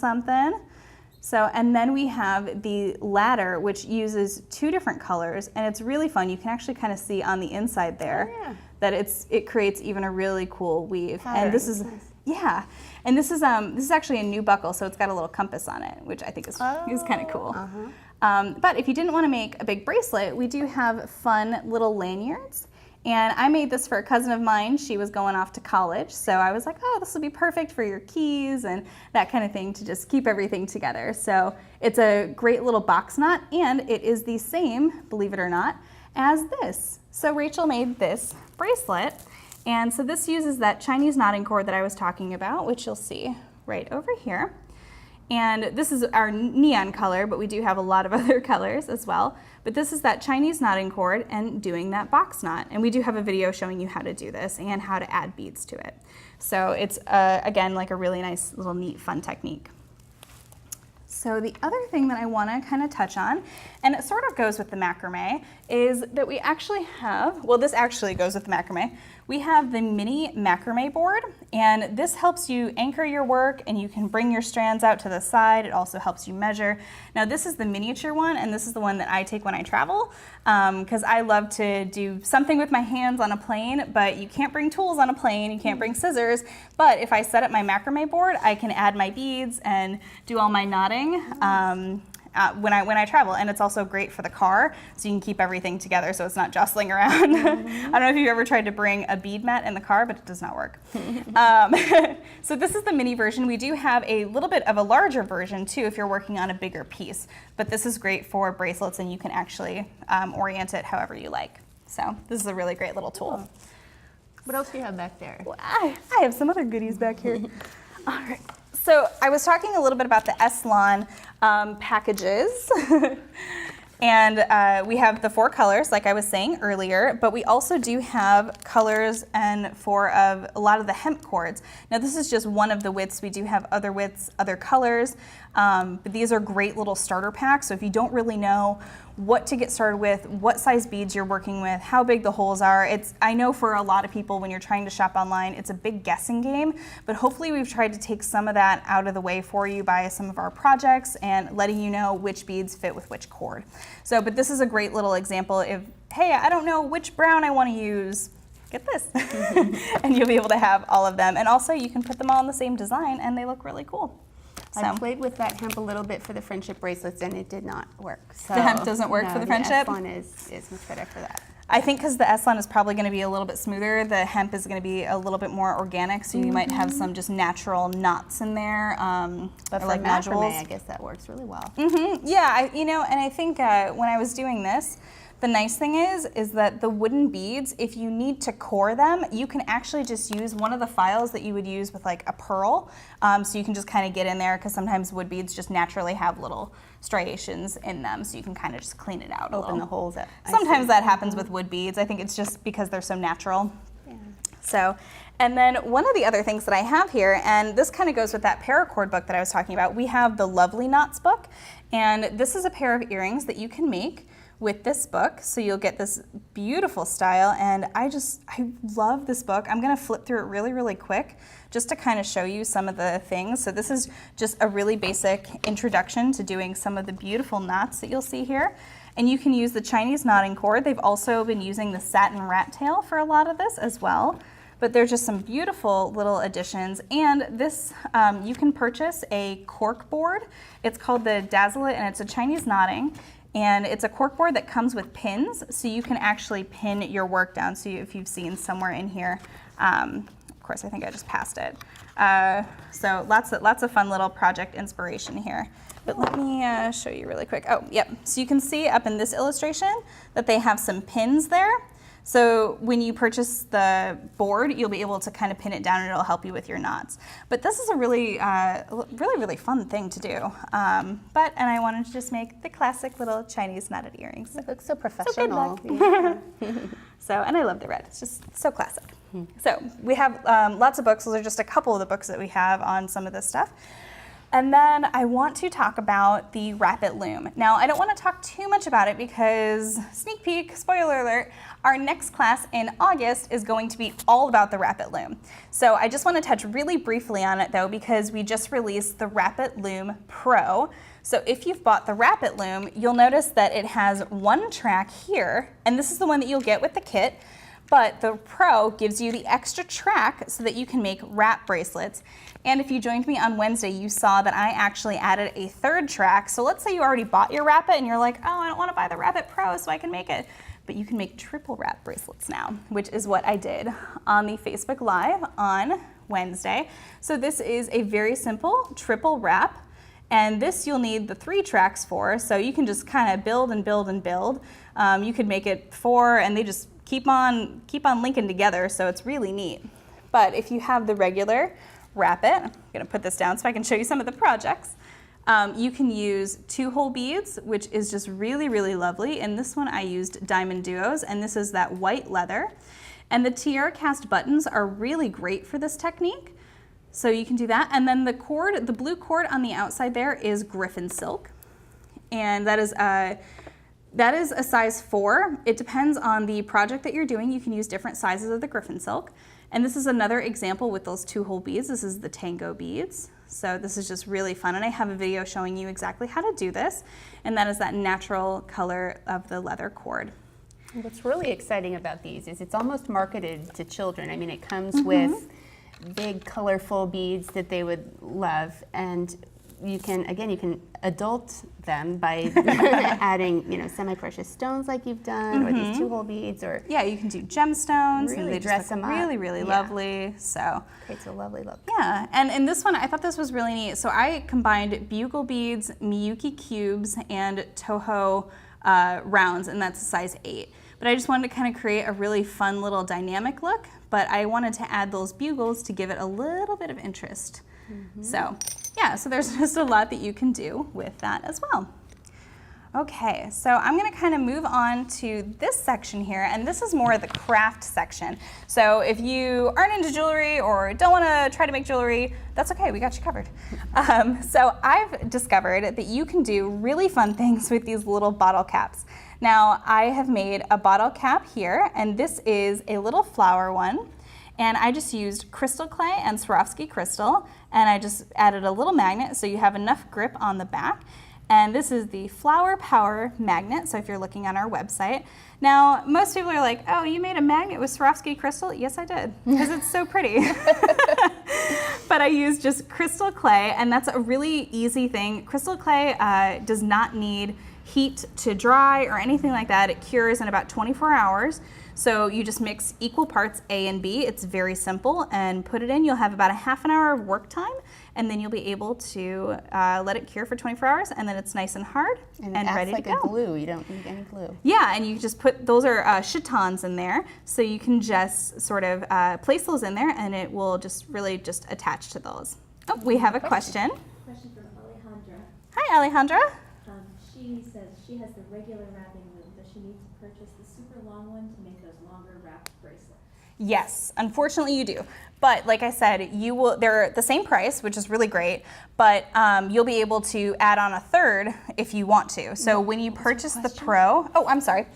S1: So, and then we have the ladder, which uses 2 different colors, and it's really fun. You can actually kind of see on the inside there that it creates even a really cool weave.
S2: Pattern.
S1: And this is... Yeah, and this is actually a new buckle, so it's got a little compass on it, which I think is kind of cool. But if you didn't want to make a big bracelet, we do have fun little lanyards. And I made this for a cousin of mine. She was going off to college, so I was like, oh, this will be perfect for your keys and that kind of thing to just keep everything together. So it's a great little box knot, and it is the same, believe it or not, as this. So Rachel made this bracelet. And so this uses that Chinese knotting cord that I was talking about, which you'll see right over here. And this is our neon color, but we do have a lot of other colors as well. But this is that Chinese knotting cord and doing that box knot. And we do have a video showing you how to do this and how to add beads to it. So it's, again, a really nice little neat fun technique. So the other thing that I want to kind of touch on, and it sort of goes with the macrame, is that we actually have, well, this actually goes with the macrame. We have the mini macrame board, and this helps you anchor your work, and you can bring your strands out to the side. It also helps you measure. Now this is the miniature one, and this is the one that I take when I travel, because I love to do something with my hands on a plane, but you can't bring tools on a plane, you can't bring scissors, but if I set up my macrame board, I can add my beads and do all my knotting. When I travel, and it's also great for the car, so you can keep everything together so it's not jostling around. I don't know if you've ever tried to bring a bead mat in the car, but it does not work. So this is the mini version. We do have a little bit of a larger version too if you're working on a bigger piece, but this is great for bracelets, and you can actually orient it however you like. So this is a really great little tool.
S2: What else do you have back there?
S1: Well, I have some other goodies back here. All right. So I was talking a little bit about the S-Lon packages. And we have the 4 colors, like I was saying earlier, but we also do have colors and of a lot of the hemp cords. Now this is just one of the widths. We do have other widths, other colors, but these are great little starter packs. So if you don't really know what to get started with, what size beads you're working with, how big the holes are, I know for a lot of people when you're trying to shop online, it's a big guessing game, but hopefully we've tried to take some of that out of the way for you by some of our projects and letting you know which beads fit with which cord. So, but this is a great little example of, hey, I don't know which brown I want to use, get this. And you'll be able to have all of them. And also you can put them all in the same design and they look really cool. So.
S2: I played with that hemp a little bit for the friendship bracelets, and it did not work. So,
S1: the hemp doesn't work for the friendship?
S2: The S-Lon is much better for that.
S1: I think because the S-Lon is probably going to be a little bit smoother, the hemp is going to be a little bit more organic, so you might have some just natural knots in there,
S2: but
S1: or
S2: for
S1: like
S2: macrame,
S1: nodules.
S2: I guess that works really well.
S1: Yeah, and I think when I was doing this, The nice thing is that the wooden beads, if you need to core them, you can actually just use one of the files that you would use with like a pearl. So you can just kind of get in there, because sometimes wood beads just naturally have little striations in them, so you can kind of just clean it out.
S2: Open the holes up.
S1: Sometimes that happens with wood beads. I think it's just because they're so natural.
S2: Yeah.
S1: So, and then one of the other things that I have here, and this kind of goes with that Paracord book that I was talking about, we have the Lovely Knots book, and this is a pair of earrings that you can make with this book. So you'll get this beautiful style, and I love this book. I'm gonna flip through it really, really quick just to kind of show you some of the things. So this is just a really basic introduction to doing some of the beautiful knots that you'll see here. And you can use the Chinese knotting cord. They've also been using the satin rat tail for a lot of this as well. But they're just some beautiful little additions. And this, you can purchase a cork board. It's called the Dazzle-It, and it's a Chinese knotting. And it's a cork board that comes with pins, so you can actually pin your work down. So if you've seen somewhere in here, of course, I think I just passed it. So lots of fun little project inspiration here. But let me show you really quick. Oh, yep. So you can see up in this illustration that they have some pins there. So when you purchase the board, you'll be able to kind of pin it down, and it'll help you with your knots. But this is a really, really fun thing to do. And I wanted to just make the classic little Chinese knotted earrings.
S2: It looks so professional.
S1: So, yeah. And I love the red. It's just so classic. So we have lots of books. Those are just a couple of the books that we have on some of this stuff. And then I want to talk about the Rapid Loom. Now, I don't want to talk too much about it because, sneak peek, spoiler alert, our next class in August is going to be all about the Rapid Loom. So I just want to touch really briefly on it though, because we just released the Rapid Loom Pro. So if you've bought the Rapid Loom, you'll notice that it has one track here, and this is the one that you'll get with the kit. But the Pro gives you the extra track so that you can make wrap bracelets. And if you joined me on Wednesday, you saw that I actually added a third track. So let's say you already bought your Wrap It and you're like, oh, I don't want to buy the Wrap It Pro so I can make it. But you can make triple wrap bracelets now, which is what I did on the Facebook Live on Wednesday. So this is a very simple triple wrap. And this you'll need the 3 tracks for, so you can just kind of build and build and build. You could make it 4, and they just keep on linking together, so it's really neat. But if you have the regular Wrap It, I'm gonna put this down so I can show you some of the projects. You can use 2-hole beads, which is just really, really lovely. In this one I used Diamond Duos, and this is that white leather. And the tiara cast buttons are really great for this technique. So you can do that. And then the cord, the blue cord on the outside there is Griffin silk. And that is a size 4. It depends on the project that you're doing. You can use different sizes of the Griffin silk. And this is another example with those 2-hole beads. This is the Tango beads. So this is just really fun. And I have a video showing you exactly how to do this. And that is that natural color of the leather cord.
S2: What's really exciting about these is it's almost marketed to children. I mean, it comes with big colorful beads that they would love, and you can adult them by adding, semi-precious stones like you've done, or these 2-hole beads, or
S1: yeah, you can do gemstones,
S2: really
S1: and they
S2: dress
S1: just look
S2: them up.
S1: really, really lovely. So
S2: creates a lovely look.
S1: Yeah, and in this one, I thought this was really neat. So I combined bugle beads, Miyuki cubes, and Toho rounds, and that's a size 8. But I just wanted to kind of create a really fun little dynamic look, but I wanted to add those bugles to give it a little bit of interest. So yeah, so there's just a lot that you can do with that as well. Okay, so I'm gonna kind of move on to this section here, and this is more of the craft section. So if you aren't into jewelry or don't wanna try to make jewelry, that's okay, we got you covered. So I've discovered that you can do really fun things with these little bottle caps. Now, I have made a bottle cap here, and this is a little flower one. And I just used crystal clay and Swarovski crystal, and I just added a little magnet so you have enough grip on the back. And this is the Flower Power magnet, so if you're looking on our website. Now, most people are like, oh, you made a magnet with Swarovski crystal? Yes, I did, because it's so pretty. But I used just crystal clay, and that's a really easy thing. Crystal clay does not need heat to dry or anything like that. It cures in about 24 hours. So you just mix equal parts A and B. It's very simple, and put it in. You'll have about a half an hour of work time, and then you'll be able to let it cure for 24 hours, and then it's nice and hard and ready to go.
S2: Like a glue. You don't need any glue.
S1: Yeah, and you just put, those are chitons in there, so you can just sort of place those in there, and it will just really just attach to those. Oh, we have a question.
S3: Question from Alejandra.
S1: Hi, Alejandra.
S3: She says she has the regular wrapping loom. Does she need to purchase the Super-Lon one to make those longer wrapped bracelets?
S1: Yes, unfortunately you do. But like I said, they're the same price, which is really great, but you'll be able to add on a third if you want to. So when you purchase the Pro, oh, I'm sorry.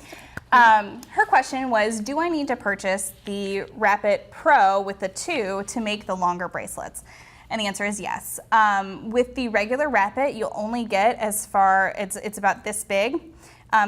S1: Her question was, do I need to purchase the Wrap It Pro with the 2 to make the longer bracelets? And the answer is yes. With the regular Wrap It, you'll only get as far, it's about this big.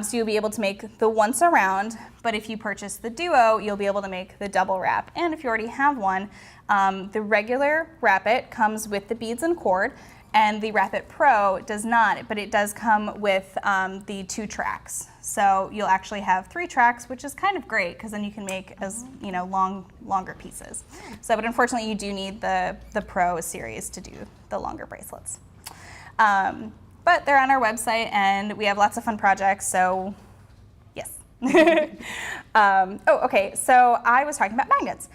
S1: So you'll be able to make the once around, but if you purchase the Duo, you'll be able to make the double wrap. And if you already have one, the regular Wrap It comes with the beads and cord, and the Wrap It Pro does not, but it does come with the 2 tracks. So you'll actually have 3 tracks, which is kind of great because then you can make as longer pieces. So, but unfortunately, you do need the Pro series to do the longer bracelets. But they're on our website, and we have lots of fun projects, so yes. Okay, so I was talking about magnets.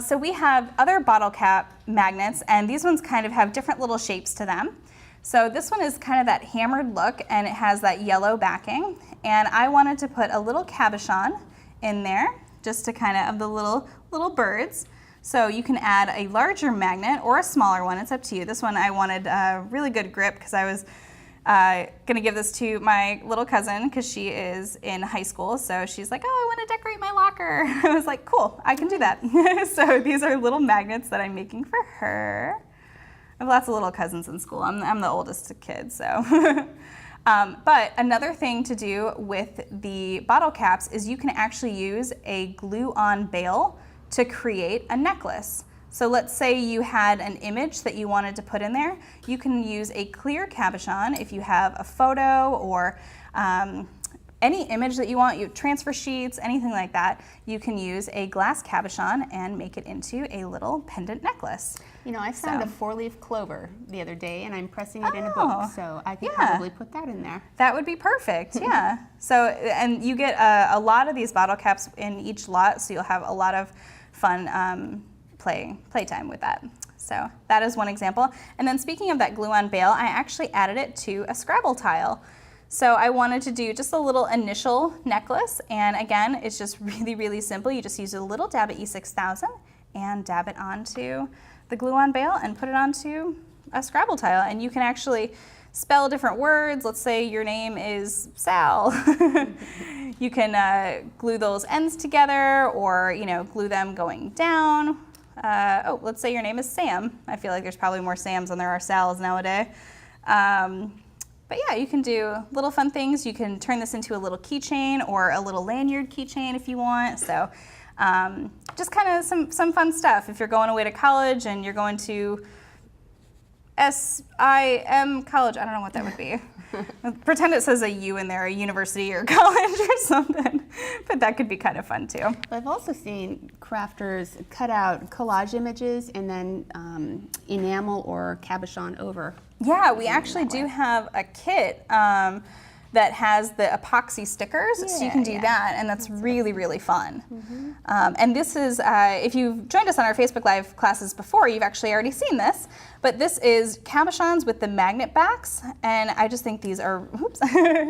S1: So we have other bottle cap magnets, and these ones kind of have different little shapes to them. So this one is kind of that hammered look, and it has that yellow backing. And I wanted to put a little cabochon in there, just to kind of the little birds. So you can add a larger magnet or a smaller one, it's up to you. This one I wanted a really good grip because I was gonna give this to my little cousin because she is in high school. So she's like, oh, I want to decorate my locker. I was like, cool, I can do that. So these are little magnets that I'm making for her. I have lots of little cousins in school. I'm the oldest kid, so. But another thing to do with the bottle caps is you can actually use a glue-on bail to create a necklace. So let's say you had an image that you wanted to put in there. You can use a clear cabochon if you have a photo or any image that you want, transfer sheets, anything like that. You can use a glass cabochon and make it into a little pendant necklace.
S2: You know, I found a 4-leaf clover the other day, and I'm pressing it in a book, so I could probably put that in there.
S1: That would be perfect, yeah. So, and you get a lot of these bottle caps in each lot, so you'll have a lot of fun playtime with that. So that is one example. And then speaking of that glue-on bail, I actually added it to a Scrabble tile. So I wanted to do just a little initial necklace, and again, it's just really, really simple. You just use a little dab of E6000 and dab it onto the glue-on bail and put it onto a Scrabble tile. And you can actually spell different words. Let's say your name is Sal. You can glue those ends together, or glue them going down. Let's say your name is Sam. I feel like there's probably more Sams than there are Sals nowadays. But yeah, you can do little fun things. You can turn this into a little keychain or a little lanyard keychain if you want. So just kind of some fun stuff. If you're going away to college and you're going to SIM college, I don't know what that would be. Pretend it says a U in there, a university or college or something. But that could be kind of fun too.
S2: I've also seen crafters cut out collage images and then enamel or cabochon over.
S1: Yeah, we actually do have a kit that has the epoxy stickers, so you can do that, and that's really, really fun. And this is, if you've joined us on our Facebook Live classes before, you've actually already seen this, but this is cabochons with the magnet backs, and I just think these are,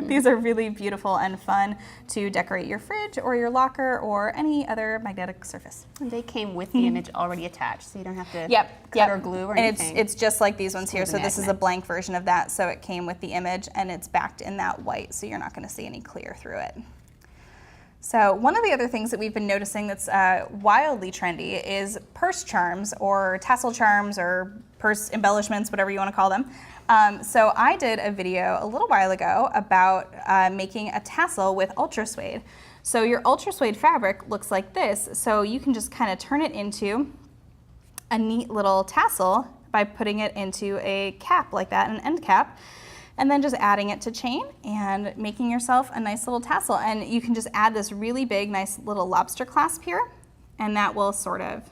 S1: these are really beautiful and fun to decorate your fridge or your locker or any other magnetic surface.
S2: And they came with the image already attached, so you don't have to cut or glue or anything.
S1: And it's just like these ones here, so this is a blank version of that, so it came with the image and it's backed in that white, so you're not going to see any clear through it. So one of the other things that we've been noticing that's wildly trendy is purse charms or tassel charms or purse embellishments, whatever you want to call them. So I did a video a little while ago about making a tassel with Ultra Suede. So your Ultra Suede fabric looks like this, so you can just kind of turn it into a neat little tassel by putting it into a cap like that, an end cap. and then just adding it to chain and making yourself a nice little tassel. And you can just add this really big, nice little lobster clasp here, and that will sort of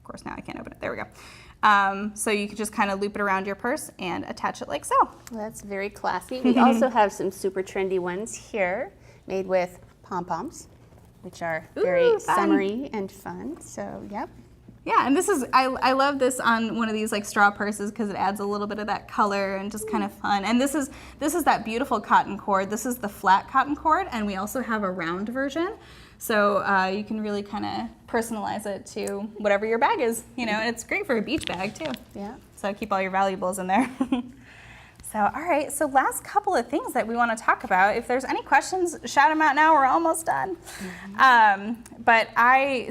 S1: course now I can't open it, there we go. So you can just kind of loop it around your purse and attach it like so.
S2: Well, that's very classy. We also have some super trendy ones here made with pom-poms, which are very summery and fun, so yep.
S1: Yeah, and this is, I love this on one of these like straw purses because it adds a little bit of that color and just kind of fun. And this is that beautiful cotton cord. This is the flat cotton cord, and we also have a round version. So you can really kind of personalize it to whatever your bag is, you know, and it's great for a beach bag too.
S2: Yeah.
S1: So keep all your valuables in there. So, all right, so last couple of things that we want to talk about. If there's any questions, shout them out now, we're almost done. But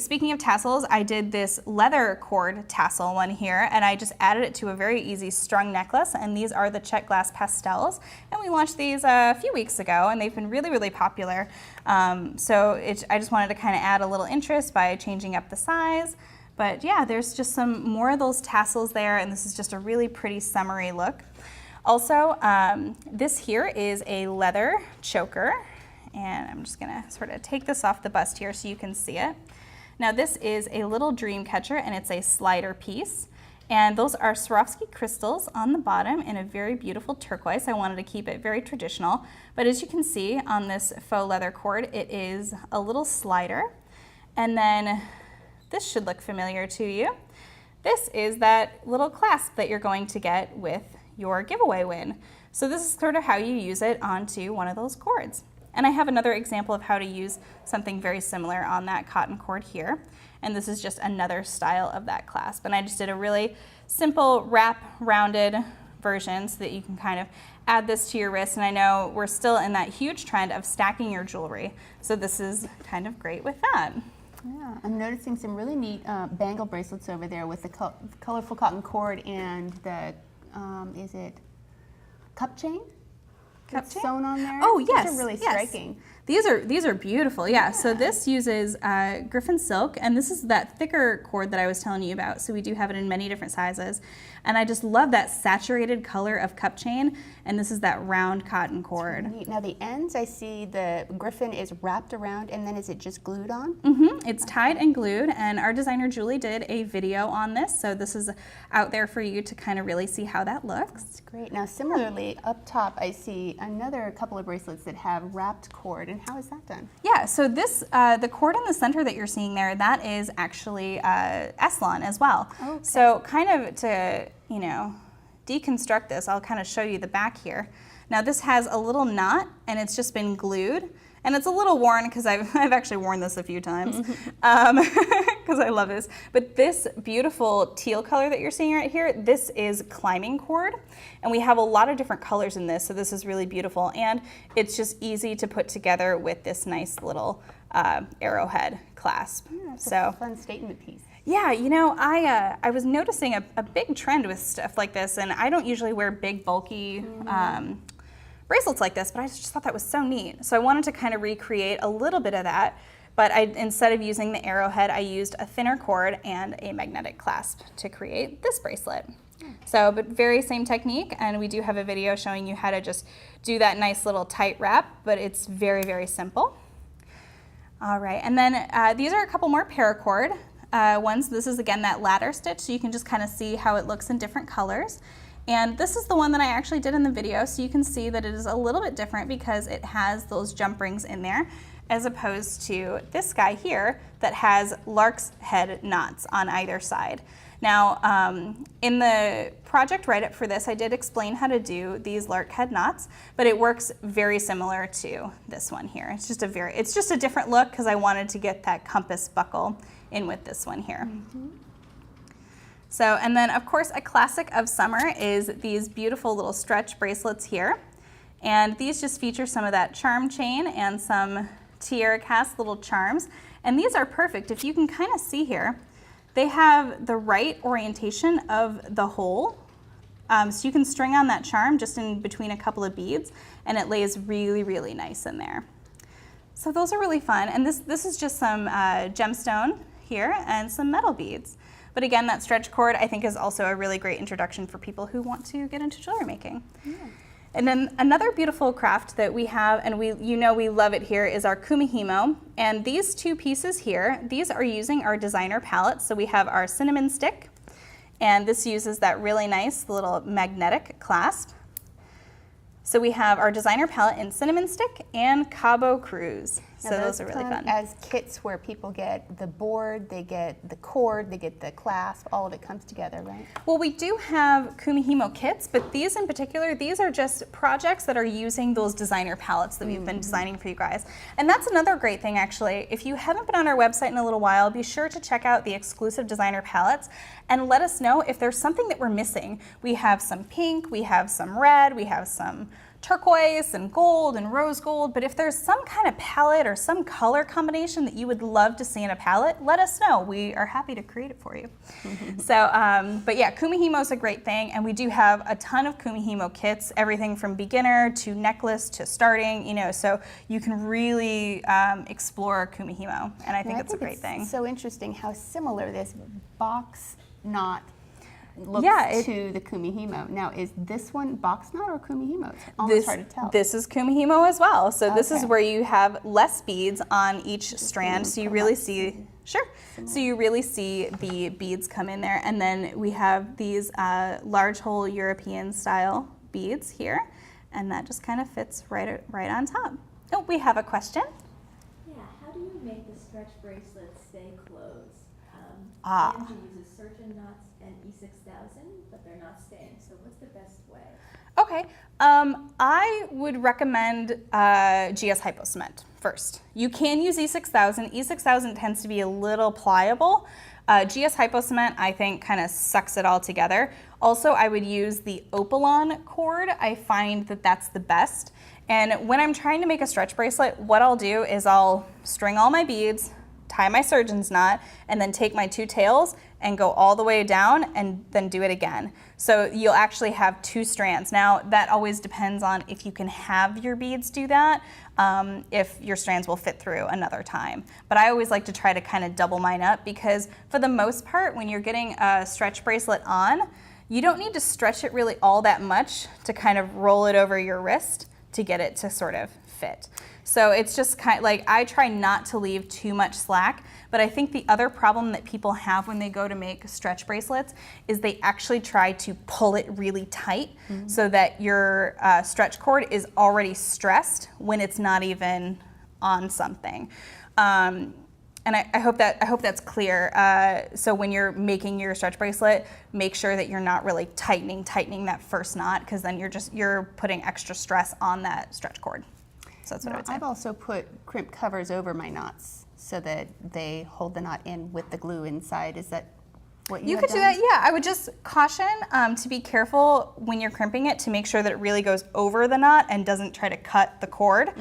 S1: speaking of tassels, I did this leather cord tassel one here, and I just added it to a very easy strung necklace, and these are the Check Glass Pastels. And we launched these a few weeks ago, and they've been really, really popular. I just wanted to kind of add a little interest by changing up the size. But yeah, there's just some more of those tassels there, and this is just a really pretty summery look. Also, this here is a leather choker, and I'm just gonna sort of take this off the bust here so you can see it. Now this is a little Dreamcatcher, and it's a slider piece, and those are Swarovski crystals on the bottom in a very beautiful turquoise. I wanted to keep it very traditional, but as you can see on this faux leather cord, it is a little slider, and then this should look familiar to you. This is that little clasp that you're going to get with your giveaway win. So this is sort of how you use it onto one of those cords. And I have another example of how to use something very similar on that cotton cord here. And this is just another style of that clasp. And I just did a really simple wrap rounded version so that you can kind of add this to your wrist. And I know we're still in that huge trend of stacking your jewelry. So this is kind of great with that.
S2: Yeah, I'm noticing some really neat bangle bracelets over there with the colorful cotton cord and the is it cup chain?
S1: Cup chain?
S2: Sewn on there?
S1: Oh, yes.
S2: These are really striking.
S1: These are beautiful, yeah. So this uses Griffin silk, and this is that thicker cord that I was telling you about. So we do have it in many different sizes. And I just love that saturated color of cup chain, and this is that round cotton cord.
S2: Really neat. Now the ends, I see the Griffin is wrapped around, and then is it just glued on?
S1: Mm-hmm. It's tied and glued, and our designer Julie did a video on this, so this is out there for you to kind of really see how that looks.
S2: That's great. Now similarly, up top I see another couple of bracelets that have wrapped cord, and how is that done?
S1: Yeah, so this, the cord in the center that you're seeing there, that is actually S-Lon as well. Okay. So kind of to, you know, deconstruct this, I'll kind of show you the back here. Now this has a little knot, and it's just been glued. And it's a little worn because I've actually worn this a few times because I love this. But this beautiful teal color that you're seeing right here, this is climbing cord. And we have a lot of different colors in this, so this is really beautiful. And it's just easy to put together with this nice little arrowhead clasp.
S2: Yeah, it's
S1: so
S2: a fun statement piece.
S1: Yeah, you know, I was noticing a big trend with stuff like this, and I don't usually wear big, bulky bracelets like this, but I just thought that was so neat. So I wanted to kind of recreate a little bit of that, but instead of using the arrowhead, I used a thinner cord and a magnetic clasp to create this bracelet. So, but very same technique, and we do have a video showing you how to just do that nice little tight wrap, but it's very, very simple. All right, and then these are a couple more paracord ones. This is, again, that ladder stitch, so you can just kind of see how it looks in different colors. And this is the one that I actually did in the video, so you can see that it is a little bit different because it has those jump rings in there, as opposed to this guy here that has lark's head knots on either side. Now, in the project write-up for this, I did explain how to do these lark head knots, but it works very similar to this one here. It's just a different look because I wanted to get that compass buckle in with this one here. Mm-hmm. So, and then of course a classic of summer is these beautiful little stretch bracelets here. And these just feature some of that charm chain and some tiara cast little charms. And these are perfect. If you can kind of see here, they have the right orientation of the hole. So you can string on that charm just in between a couple of beads, and it lays really, really nice in there. So those are really fun. And this is just some gemstone here and some metal beads. But again, that stretch cord I think is also a really great introduction for people who want to get into jewelry making. Yeah. And then another beautiful craft that we have, and we love it here, is our kumihimo. And these two pieces here, these are using our designer palette. So we have our cinnamon stick, and this uses that really nice little magnetic clasp. So we have our designer palette in cinnamon stick and Cabo Cruz. So those are really fun.
S2: As kits where people get the board, they get the cord, they get the clasp, all of it comes together, right?
S1: Well, we do have kumihimo kits, but these in particular, these are just projects that are using those designer palettes that we've been designing for you guys. And that's another great thing, actually. If you haven't been on our website in a little while, be sure to check out the exclusive designer palettes and let us know if there's something that we're missing. We have some pink, we have some red, we have some turquoise and gold and rose gold, but if there's some kind of palette or some color combination that you would love to see in a palette, let us know. We are happy to create it for you. So, but yeah, kumihimo is a great thing, and we do have a ton of kumihimo kits, everything from beginner to necklace to starting, so you can really explore kumihimo, and I think it's a great thing.
S2: It's so interesting how similar this box knot looks to the kumihimo. Now, is this one box knot or kumihimo? It's almost hard to tell.
S1: This is kumihimo as well. So this is where you have less beads on each strand, so you really see, so you really see the beads come in there. And then we have these large hole European style beads here, and that just kind of fits right on top. Oh, we have a question.
S3: Yeah, how do you make the stretch bracelets stay closed? Indio uses surgeon knots and E6000, but they're not staying. So what's the best way?
S1: Okay, I would recommend GS Hypo Cement first. You can use E6000. E6000 tends to be a little pliable. GS Hypo Cement, I think, kind of sucks it all together. Also, I would use the Opalon cord. I find that that's the best. And when I'm trying to make a stretch bracelet, what I'll do is I'll string all my beads, tie my surgeon's knot, and then take my two tails and go all the way down and then do it again. So you'll actually have two strands. Now, that always depends on if you can have your beads do that, if your strands will fit through another time. But I always like to try to kind of double mine up, because for the most part, when you're getting a stretch bracelet on, you don't need to stretch it really all that much to kind of roll it over your wrist to get it to sort of fit. So it's just kind of like, I try not to leave too much slack, but I think the other problem that people have when they go to make stretch bracelets is they actually try to pull it really tight so that your stretch cord is already stressed when it's not even on something. And I hope that's clear. So when you're making your stretch bracelet, make sure that you're not really tightening that first knot, because then you're putting extra stress on that stretch cord. So that's what I would say.
S2: I've also put crimp covers over my knots so that they hold the knot in with the glue inside. Is that what you have
S1: could
S2: done?
S1: do that, yeah. I would just caution to be careful when you're crimping it to make sure that it really goes over the knot and doesn't try to cut the cord.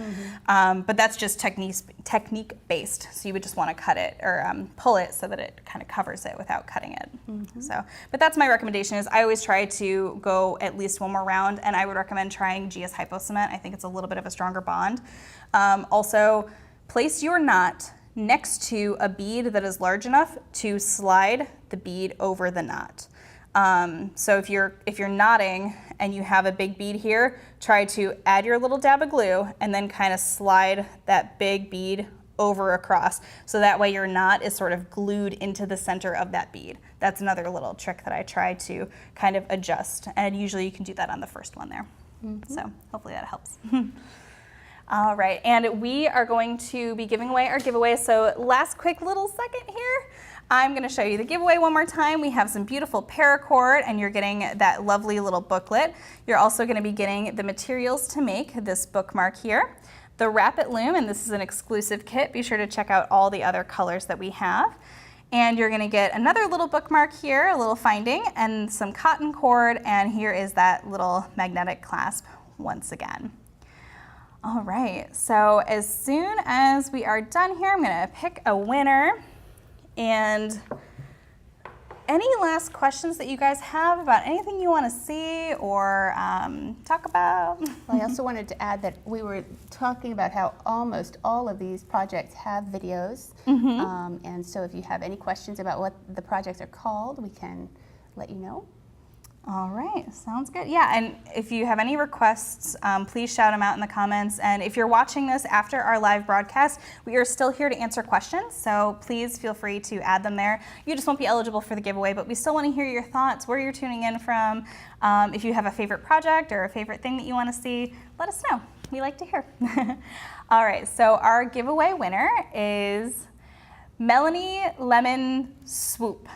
S1: But that's just technique based. So you would just want to cut it or pull it so that it kind of covers it without cutting it. So, but that's my recommendation. Is I always try to go at least one more round, and I would recommend trying GS Hypo Cement. I think it's a little bit of a stronger bond. Also, place your knot next to a bead that is large enough to slide the bead over the knot. So if you're knotting and you have a big bead here, try to add your little dab of glue and then kind of slide that big bead over across, so that way your knot is sort of glued into the center of that bead. That's another little trick that I try to kind of adjust, and usually you can do that on the first one there. So hopefully that helps. All right, and we are going to be giving away our giveaway. So last quick little second here, I'm gonna show you the giveaway one more time. We have some beautiful paracord, and you're getting that lovely little booklet. You're also gonna be getting the materials to make this bookmark here, the Wrap It Loom, and this is an exclusive kit. Be sure to check out all the other colors that we have. And you're gonna get another little bookmark here, a little finding, and some cotton cord, and here is that little magnetic clasp once again. All right, so as soon as we are done here, I'm gonna pick a winner. And any last questions that you guys have about anything you wanna see or talk about?
S2: Well, I also wanted to add that we were talking about how almost all of these projects have videos. And so if you have any questions about what the projects are called, we can let you know.
S1: All right, sounds good. Yeah, and if you have any requests, please shout them out in the comments. And if you're watching this after our live broadcast, we are still here to answer questions, so please feel free to add them there. You just won't be eligible for the giveaway, but we still want to hear your thoughts, where you're tuning in from. If you have a favorite project or a favorite thing that you want to see, let us know. We like to hear. All right, so our giveaway winner is Melanie Lemon Swoop.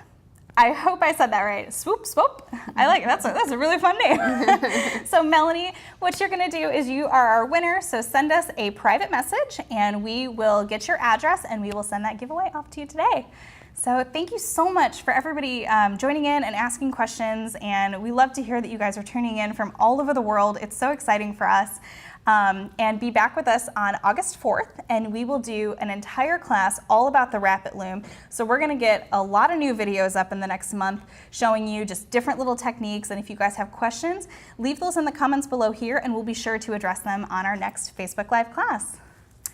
S1: I hope I said that right. Swoop, swoop. I like it. That's a really fun name. So Melanie, what you're going to do is you are our winner. So send us a private message and we will get your address and we will send that giveaway off to you today. So thank you so much for everybody joining in and asking questions. And we love to hear that you guys are tuning in from all over the world. It's so exciting for us. And be back with us on August 4th, and we will do an entire class all about the Rapid Loom. So we're gonna get a lot of new videos up in the next month showing you just different little techniques, and if you guys have questions, leave those in the comments below here, and we'll be sure to address them on our next Facebook Live class.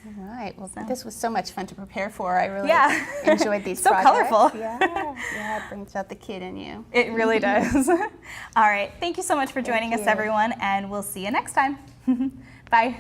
S2: All right, well, this was so much fun to prepare for. I really enjoyed these
S1: so
S2: projects.
S1: Colorful.
S2: Yeah, it brings out the kid in you.
S1: It really does. All right, thank you so much for joining us, everyone, and we'll see you next time. Bye.